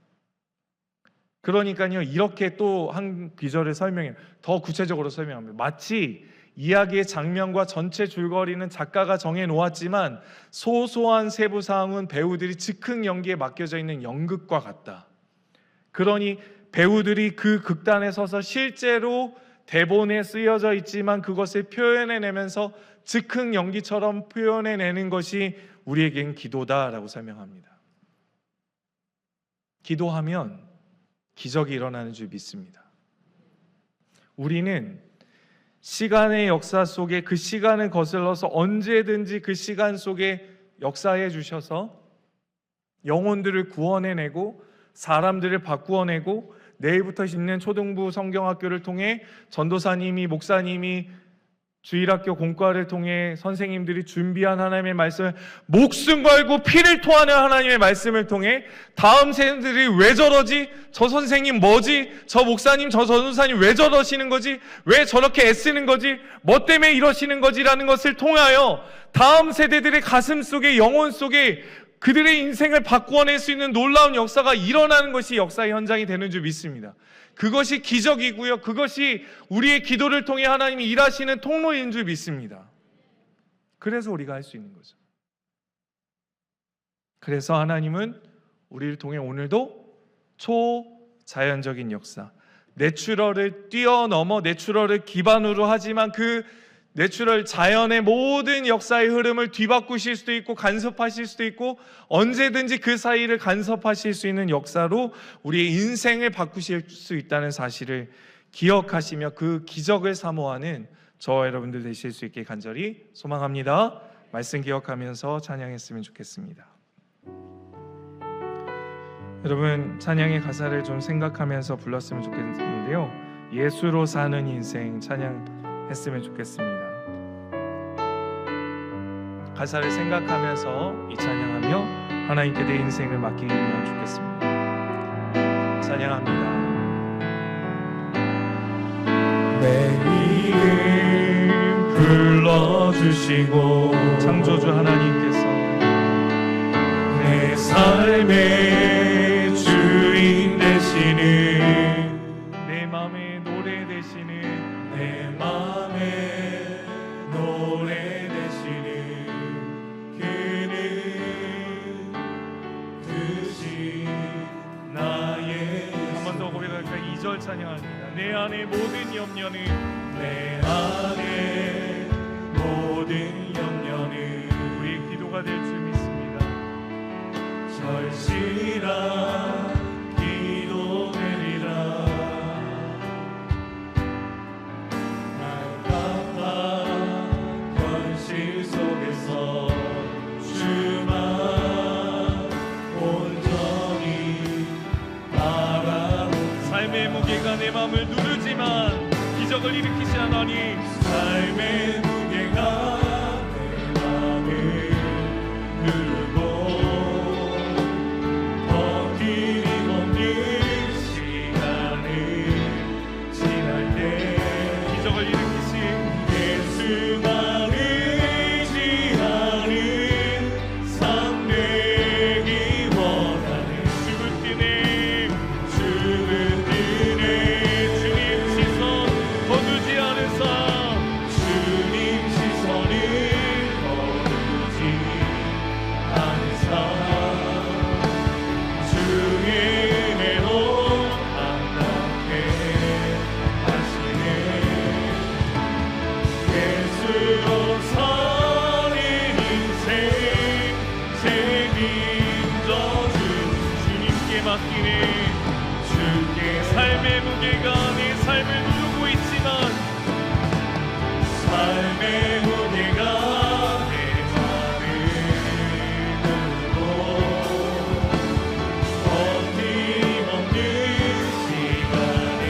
그러니까요, 이렇게 또 한 귀절을 설명해요. 더 구체적으로 설명합니다. 마치 이야기의 장면과 전체 줄거리는 작가가 정해놓았지만 소소한 세부 사항은 배우들이 즉흥 연기에 맡겨져 있는 연극과 같다. 그러니 배우들이 그 극단에 서서 실제로 대본에 쓰여져 있지만 그것을 표현해내면서 즉흥 연기처럼 표현해내는 것이 우리에겐 기도다라고 설명합니다. 기도하면 기적이 일어나는 줄 믿습니다. 우리는 시간의 역사 속에 그 시간을 거슬러서 언제든지 그 시간 속에 역사해 주셔서 영혼들을 구원해내고 사람들을 바꾸어내고 내일부터 짓는 초등부 성경학교를 통해 전도사님이 목사님이 주일학교 공과를 통해 선생님들이 준비한 하나님의 말씀을 목숨 걸고 피를 토하는 하나님의 말씀을 통해 다음 세대들이 왜 저러지? 저 선생님 뭐지? 저 목사님 저 전도사님 왜 저러시는 거지? 왜 저렇게 애쓰는 거지? 뭐 때문에 이러시는 거지라는 것을 통하여 다음 세대들의 가슴 속에 영혼 속에 그들의 인생을 바꾸어낼 수 있는 놀라운 역사가 일어나는 것이 역사의 현장이 되는 줄 믿습니다. 그것이 기적이고요. 그것이 우리의 기도를 통해 하나님이 일하시는 통로인 줄 믿습니다. 그래서 우리가 할 수 있는 거죠. 그래서 하나님은 우리를 통해 오늘도 초자연적인 역사, 내추럴을 뛰어넘어 내추럴을 기반으로 하지만 그 내추럴 자연의 모든 역사의 흐름을 뒤바꾸실 수도 있고 간섭하실 수도 있고 언제든지 그 사이를 간섭하실 수 있는 역사로 우리의 인생을 바꾸실 수 있다는 사실을 기억하시며 그 기적을 사모하는 저와 여러분들 되실 수 있게 간절히 소망합니다. 말씀 기억하면서 찬양했으면 좋겠습니다. 여러분 찬양의 가사를 좀 생각하면서 불렀으면 좋겠는데요. 예수로 사는 인생 찬양했으면 좋겠습니다. 가사를 생각하면서 이 찬양하며 하나님께 내 인생을 맡기면 좋겠습니다. 찬양합니다. 내 이름 불러주시고 창조주 하나님께서 내 삶의 주인 되시는 내 마음의 노래 되시는 내 마음의 노래 되시는 그는 그시 나의 한 번 더 고백할까? 2절 찬양합니다. 내 안의 모든 염려는 내 안에 모든 염려는 우리의 기도가 될 줄 믿습니다. 절실한 기도되리라 말답한 현실 속에서 주만 온전히 바라보니 삶의 무게가 내 마음을 누르지만 기적을 일으키지 않으니 삶의 무게가 내 맘을 누르고 버팀이 없는 시간을 지날 때 기적을 일으키신 예수만 의지하는 삶 되기 원하는 죽을 뛰네 주는 뜨네 주님 시선 거두지 않은 삶 주님 맡기네. 주께 삶의 무게가 내 삶을 누르고 있지만 삶의 무게가 내 맘을 누르고 버팀없는 시간을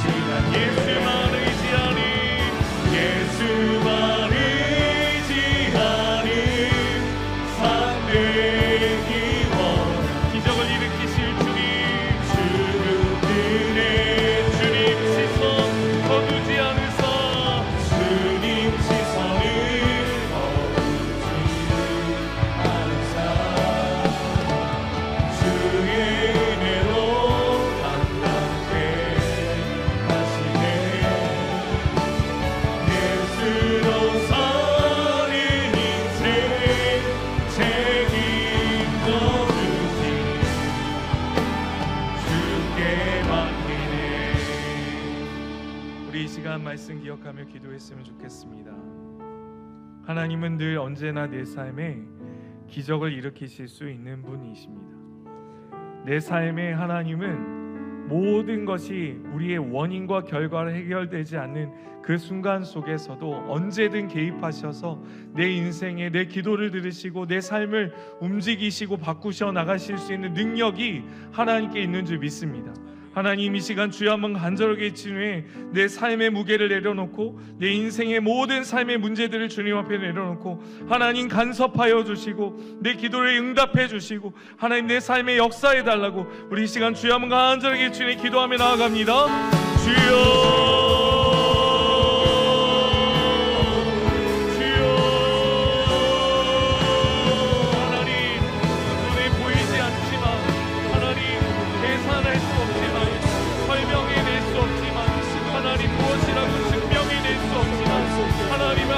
지난 예수만 의지하니 예수만 의지하니 삶 되기 원하니 기적을 일으키실 주님들의 주님 시선 거두지 않으사 주님 시선을 거두지 않으사 주의 은혜로 감당케 하시네. 예수로 사는 인생 책임져 주시니 주께 맡기네. 우리 이 시간 말씀 기억하며 기도했으면 좋겠습니다. 하나님은 늘 언제나 내 삶에 기적을 일으키실 수 있는 분이십니다. 내 삶에 하나님은 모든 것이 우리의 원인과 결과로 해결되지 않는 그 순간 속에서도 언제든 개입하셔서 내 인생에 내 기도를 들으시고 내 삶을 움직이시고 바꾸셔 나가실 수 있는 능력이 하나님께 있는 줄 믿습니다. 하나님, 이 시간 주여 한번 간절하게 치유해 내 삶의 무게를 내려놓고 내 인생의 모든 삶의 문제들을 주님 앞에 내려놓고 하나님 간섭하여 주시고 내 기도를 응답해 주시고 하나님 내 삶에 역사해 달라고 우리 이 시간 주여 한번 간절하게 주님 기도하며 나아갑니다. 주여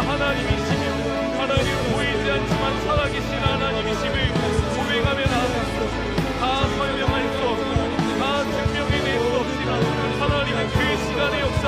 하나님이시며 하나님 보이지 않지만 살아계신 하나님이심을 고백하며 나아갑니다. 다 설명할 수 없고 다 증명해낼 수 없지만 하나님은 그 시간의 역사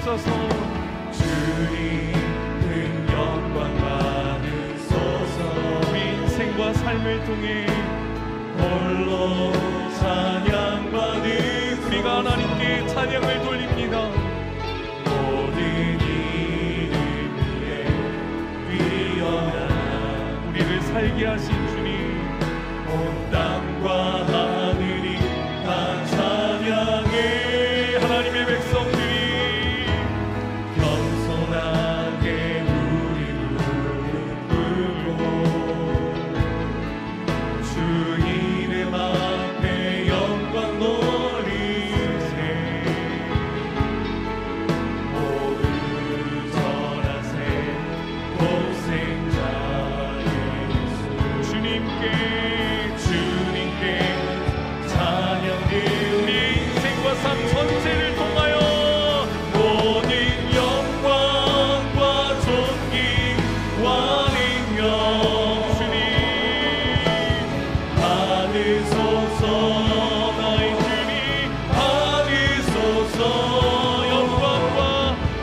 주옵소서. 주님은 영광 받으소서. 우리 인생과 삶을 통해 홀로 찬양 받으소서. 우리가 하나님께 찬양을 돌립니다. 모든 이름 위에 뛰어나 우리를 살게 하신 주님, 온 땅과 하늘이 다 찬양해. 하나님의 백성들이 겸손하게 우리 부르고 주 이름 앞에 영광 돌리세. 모두 전하세 독생자 예수. 주님께 찬양을 우리 인생과 삶 전체를 통하여 모든 영광과 존귀와 능력 주님 받으소서. 나의 주님 받으소서.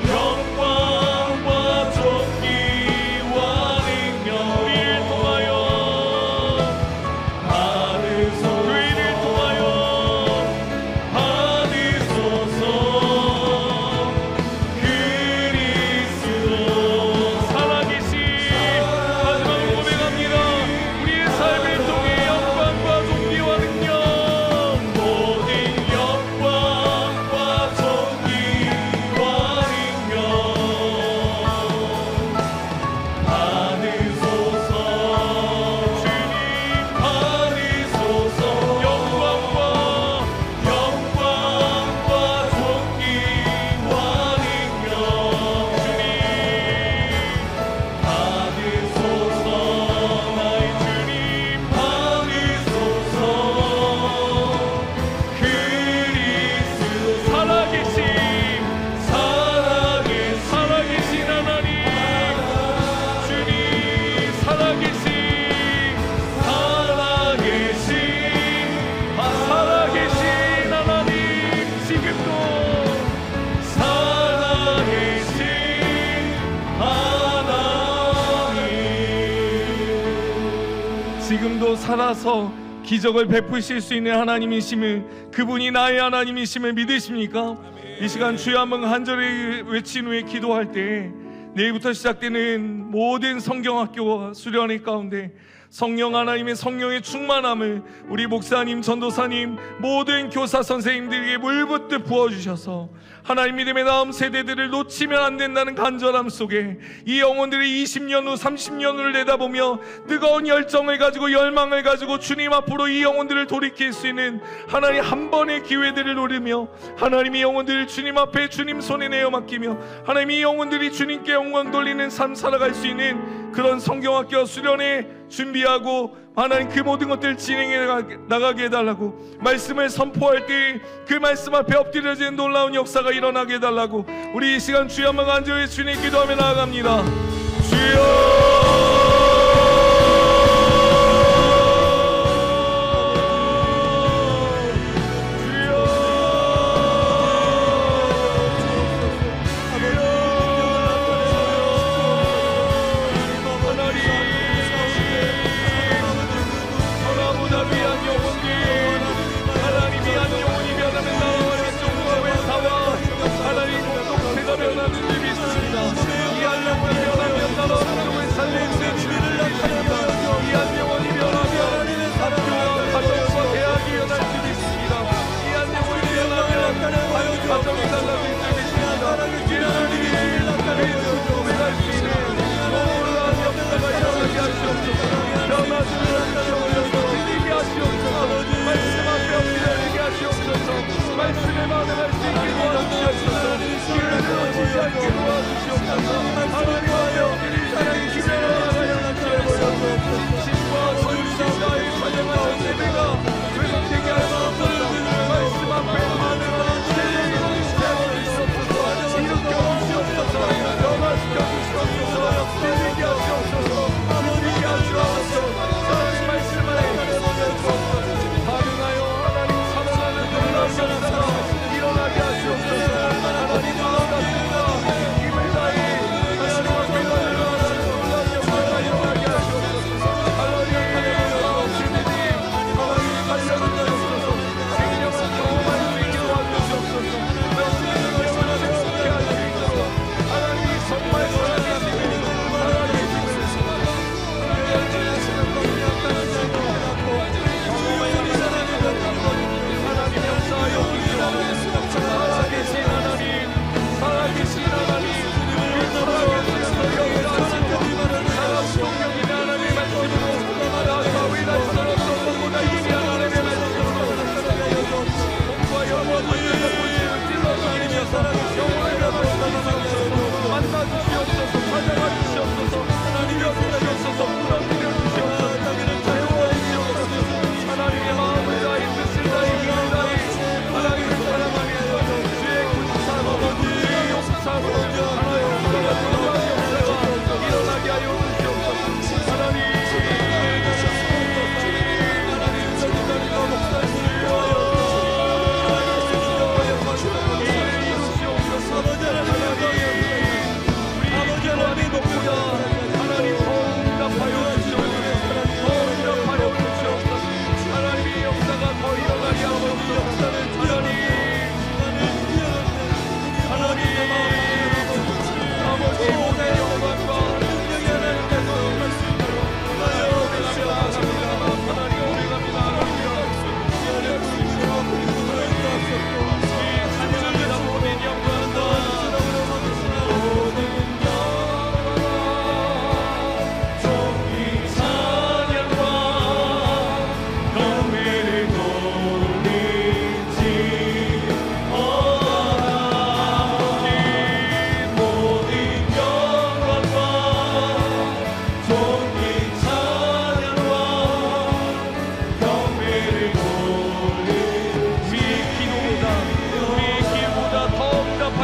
영광과 존귀와 능력 우리를 통하여 받으소서. 우리를 통하여 받으소서. 그리스도 살아계신 마지막으로 고백합니다. 우리의 삶을 통해 영광과 존귀와 능력 모든 영광과 존귀와 능력 받으소서. 주님 받으소서. 영광과 존귀와 능력 주님 받으소서. 나의 주님 받으소서. 그리스도 살아계신 살아계신 하나님 주님 살아계신 하나님 지금도 살아계신 하나님. 지금도 살아서 기적을 베푸실 수 있는 하나님이심을, 그분이 나의 하나님이심을 믿으십니까? 이 시간 주여 한번 간절히 외친 후에 기도할 때 내일부터 시작되는 모든 성경학교와 수련회 가운데 성령 하나님의 성령의 충만함을 우리 목사님, 전도사님, 모든 교사 선생님들에게 물붓듯 부어주셔서 하나님 믿음의 다음 세대들을 놓치면 안 된다는 간절함 속에 이 영혼들이 20년 후 30년 후를 내다보며 뜨거운 열정을 가지고 열망을 가지고 주님 앞으로 이 영혼들을 돌이킬 수 있는 하나님 한 번의 기회들을 노리며 하나님 이 영혼들을 주님 앞에 주님 손에 내어 맡기며 하나님 이 영혼들이 주님께 영광 돌리는 삶 살아갈 수 있는 그런 성경학교 수련회 준비하고 하나님 그 모든 것들을 진행해 나가게 해달라고, 말씀을 선포할 때 그 말씀 앞에 엎드려지는 놀라운 역사가 일어나게 해달라고 우리 이 시간 주여 한번 간절히 주님 기도하며 나아갑니다. 주여 말씀의 마음을 할 수 있게 도와주시옵소서. 기회를 놓치지 않게 도와주시옵소서. 하나님과 영들이 사랑이 기회를 주시옵소서. 신과 선지자의 찬양하는 예배가 회복되게 하시옵소서. 말씀 앞에 하늘과 세상이 놓치지 않게 하시옵소서. 일으켜 주시옵소서.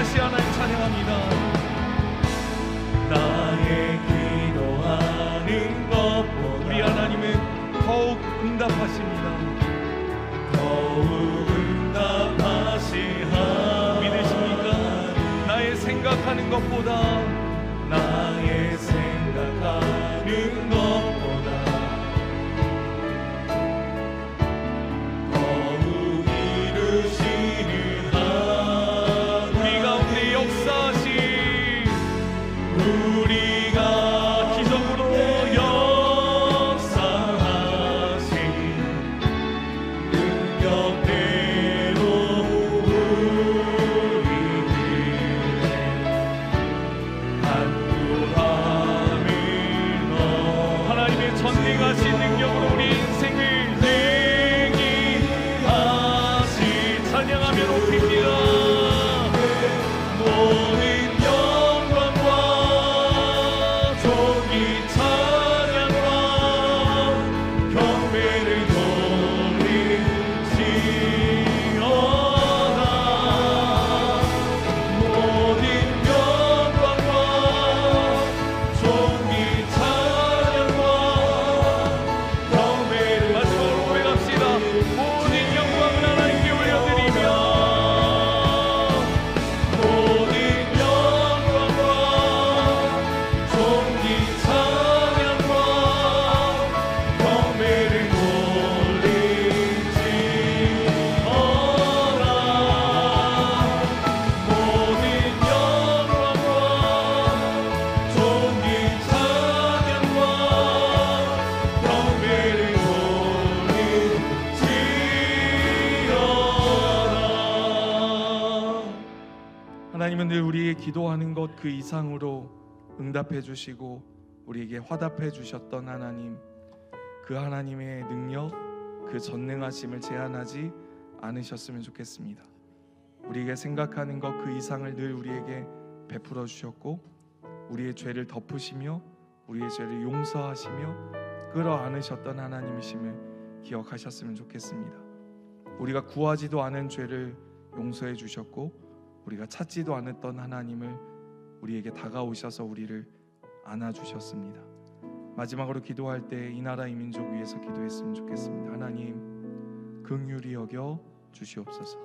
다시 하나님 찬양합니다. 나의 기도하는 것보다 우리 하나님은 더욱 응답하십니다. 더욱 응답하시하. 믿으십니까? 나의 생각하는 것보다 나의 생각하는 것보다 더욱 이루시는 하나님, 우리 가운데 역사하신 우리가 기적으로 역사하신 능력대로 우리들의 간구함을 넣어 하나님의 전능하신 능력으로 우리 인생을 하시 찬양하며 높입니다. 모든 영광과 존귀 찬양과 경배를 돌리시어다. 모든 영광과 존귀 찬양과 경배를 마지막으로 고백합시다. 모든 영광을 하나님께 올려드리며 모든 영광과 존귀 찬양과 경배를 돌리지어다. 모든 영광과 존귀 찬양과 경배를 돌리지어다. 하나님은 늘 우리의 기도하는 것 그 이상으로 응답해 주시고 우리에게 화답해 주셨던 하나님, 그 하나님의 능력, 그 전능하심을 제한하지 않으셨으면 좋겠습니다. 우리에게 생각하는 것 그 이상을 늘 우리에게 베풀어 주셨고 우리의 죄를 덮으시며 우리의 죄를 용서하시며 끌어안으셨던 하나님이심을 기억하셨으면 좋겠습니다. 우리가 구하지도 않은 죄를 용서해 주셨고 우리가 찾지도 않았던 하나님을 우리에게 다가오셔서 우리를 안아주셨습니다. 마지막으로 기도할 때 이 나라 이 민족 위해서 기도했으면 좋겠습니다. 하나님 긍휼히 여겨 주시옵소서.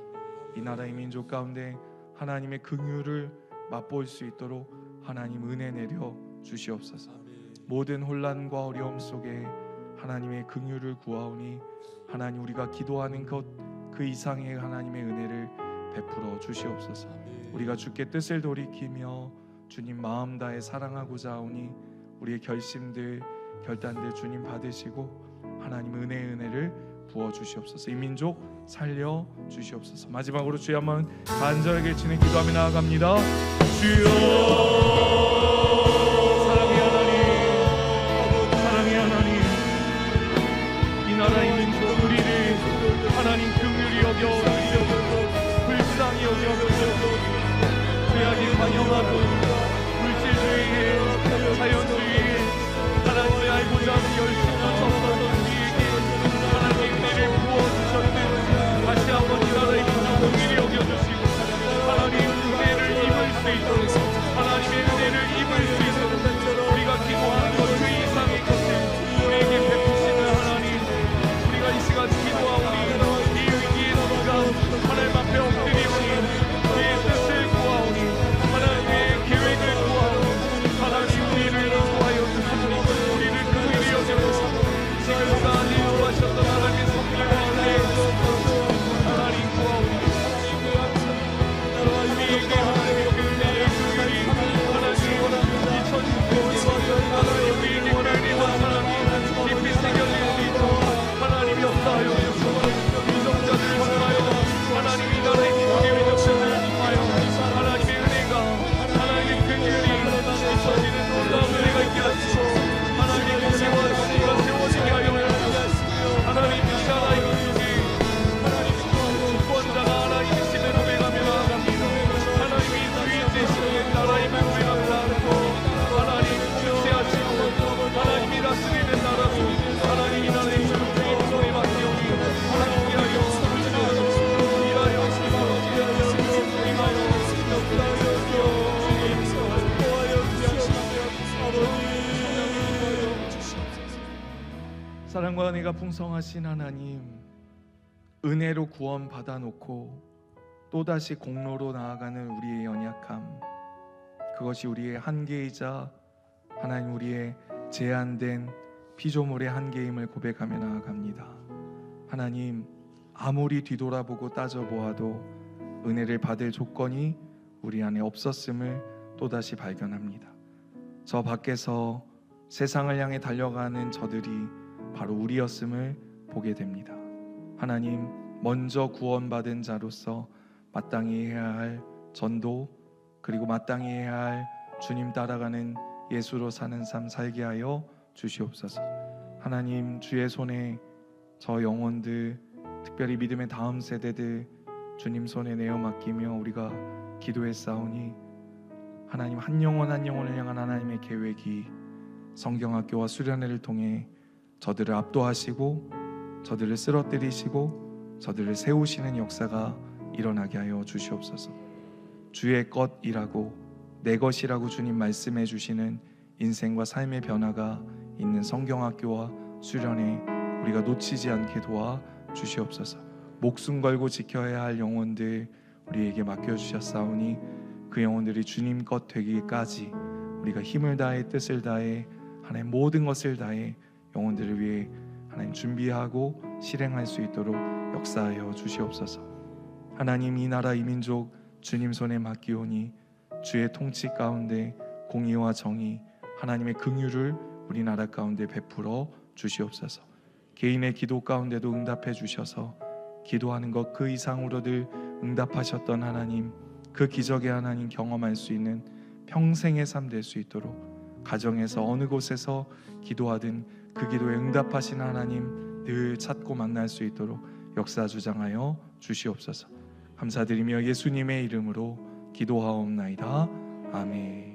이 나라 이 민족 가운데 하나님의 긍휼을 맛볼 수 있도록 하나님 은혜 내려 주시옵소서. 모든 혼란과 어려움 속에 하나님의 긍휼을 구하오니 하나님 우리가 기도하는 것 그 이상의 하나님의 은혜를 베풀어 주시옵소서. 우리가 주께 뜻을 돌이키며 주님 마음 다해 사랑하고자 하오니 우리의 결심들 결단들 주님 받으시고 하나님 은혜를 부어 주시옵소서. 이 민족 살려 주시옵소서. 마지막으로 주여 한번 간절하게 치는 기도하며 나아갑니다. 주여 사랑의 하나님, 사랑의 하나님, 이 나라 이 민족 우리를 하나님 긍휼히 여겨 주시옵소서. 불쌍히 여겨 주시옵소서. 죄악이 관영하고 물질주의에 자연주의에 하나님의 알고자 하는 열심을 쳤었던 우리에게 하나님의 은혜를 부어주셨는 다시 한번 이 나라의 민족 긍휼히 여겨주시고 하나님 은혜를 입을 수 있도록 하나님의 은혜를 입을 수 있도록 우리가 기도하는 것 그 이상의 것을 우리에게 베푸시는 하나님, 우리가 이 시간 기도하오니 이 위기의 순간 하나님 앞에 엎드리오니 주의 뜻을 구하오니 하나님의 사랑과 은혜가 풍성하신 하나님, 은혜로 구원 받아놓고 또다시 공로로 나아가는 우리의 연약함, 그것이 우리의 한계이자 하나님 우리의 제한된 피조물의 한계임을 고백하며 나아갑니다. 하나님, 아무리 뒤돌아보고 따져보아도 은혜를 받을 조건이 우리 안에 없었음을 또다시 발견합니다. 저 밖에서 세상을 향해 달려가는 저들이 바로 우리였음을 보게 됩니다. 하나님, 먼저 구원받은 자로서 마땅히 해야 할 전도, 그리고 마땅히 해야 할 주님 따라가는 예수로 사는 삶 살게 하여 주시옵소서. 하나님, 주의 손에 저 영혼들, 특별히 믿음의 다음 세대들 주님 손에 내어 맡기며 우리가 기도했사오니 하나님, 한 영혼 한 영혼을 향한 하나님의 계획이 성경학교와 수련회를 통해 저들을 압도하시고 저들을 쓰러뜨리시고 저들을 세우시는 역사가 일어나게 하여 주시옵소서. 주의 것이라고, 내 것이라고 주님 말씀해 주시는 인생과 삶의 변화가 있는 성경학교와 수련회 우리가 놓치지 않게 도와 주시옵소서. 목숨 걸고 지켜야 할 영혼들 우리에게 맡겨주셨사오니 그 영혼들이 주님 것 되기까지 우리가 힘을 다해 뜻을 다해 하나님 모든 것을 다해 영혼들을 위해 하나님 준비하고 실행할 수 있도록 역사하여 주시옵소서. 하나님, 이 나라 이 민족 주님 손에 맡기오니 주의 통치 가운데 공의와 정의, 하나님의 긍휼을 우리나라 가운데 베풀어 주시옵소서. 개인의 기도 가운데도 응답해 주셔서 기도하는 것 그 이상으로들 응답하셨던 하나님, 그 기적의 하나님 경험할 수 있는 평생의 삶 될 수 있도록 가정에서 어느 곳에서 기도하든 그 기도에 응답하신 하나님 늘 찾고 만날 수 있도록 역사 주장하여 주시옵소서. 감사드리며 예수님의 이름으로 기도하옵나이다. 아멘.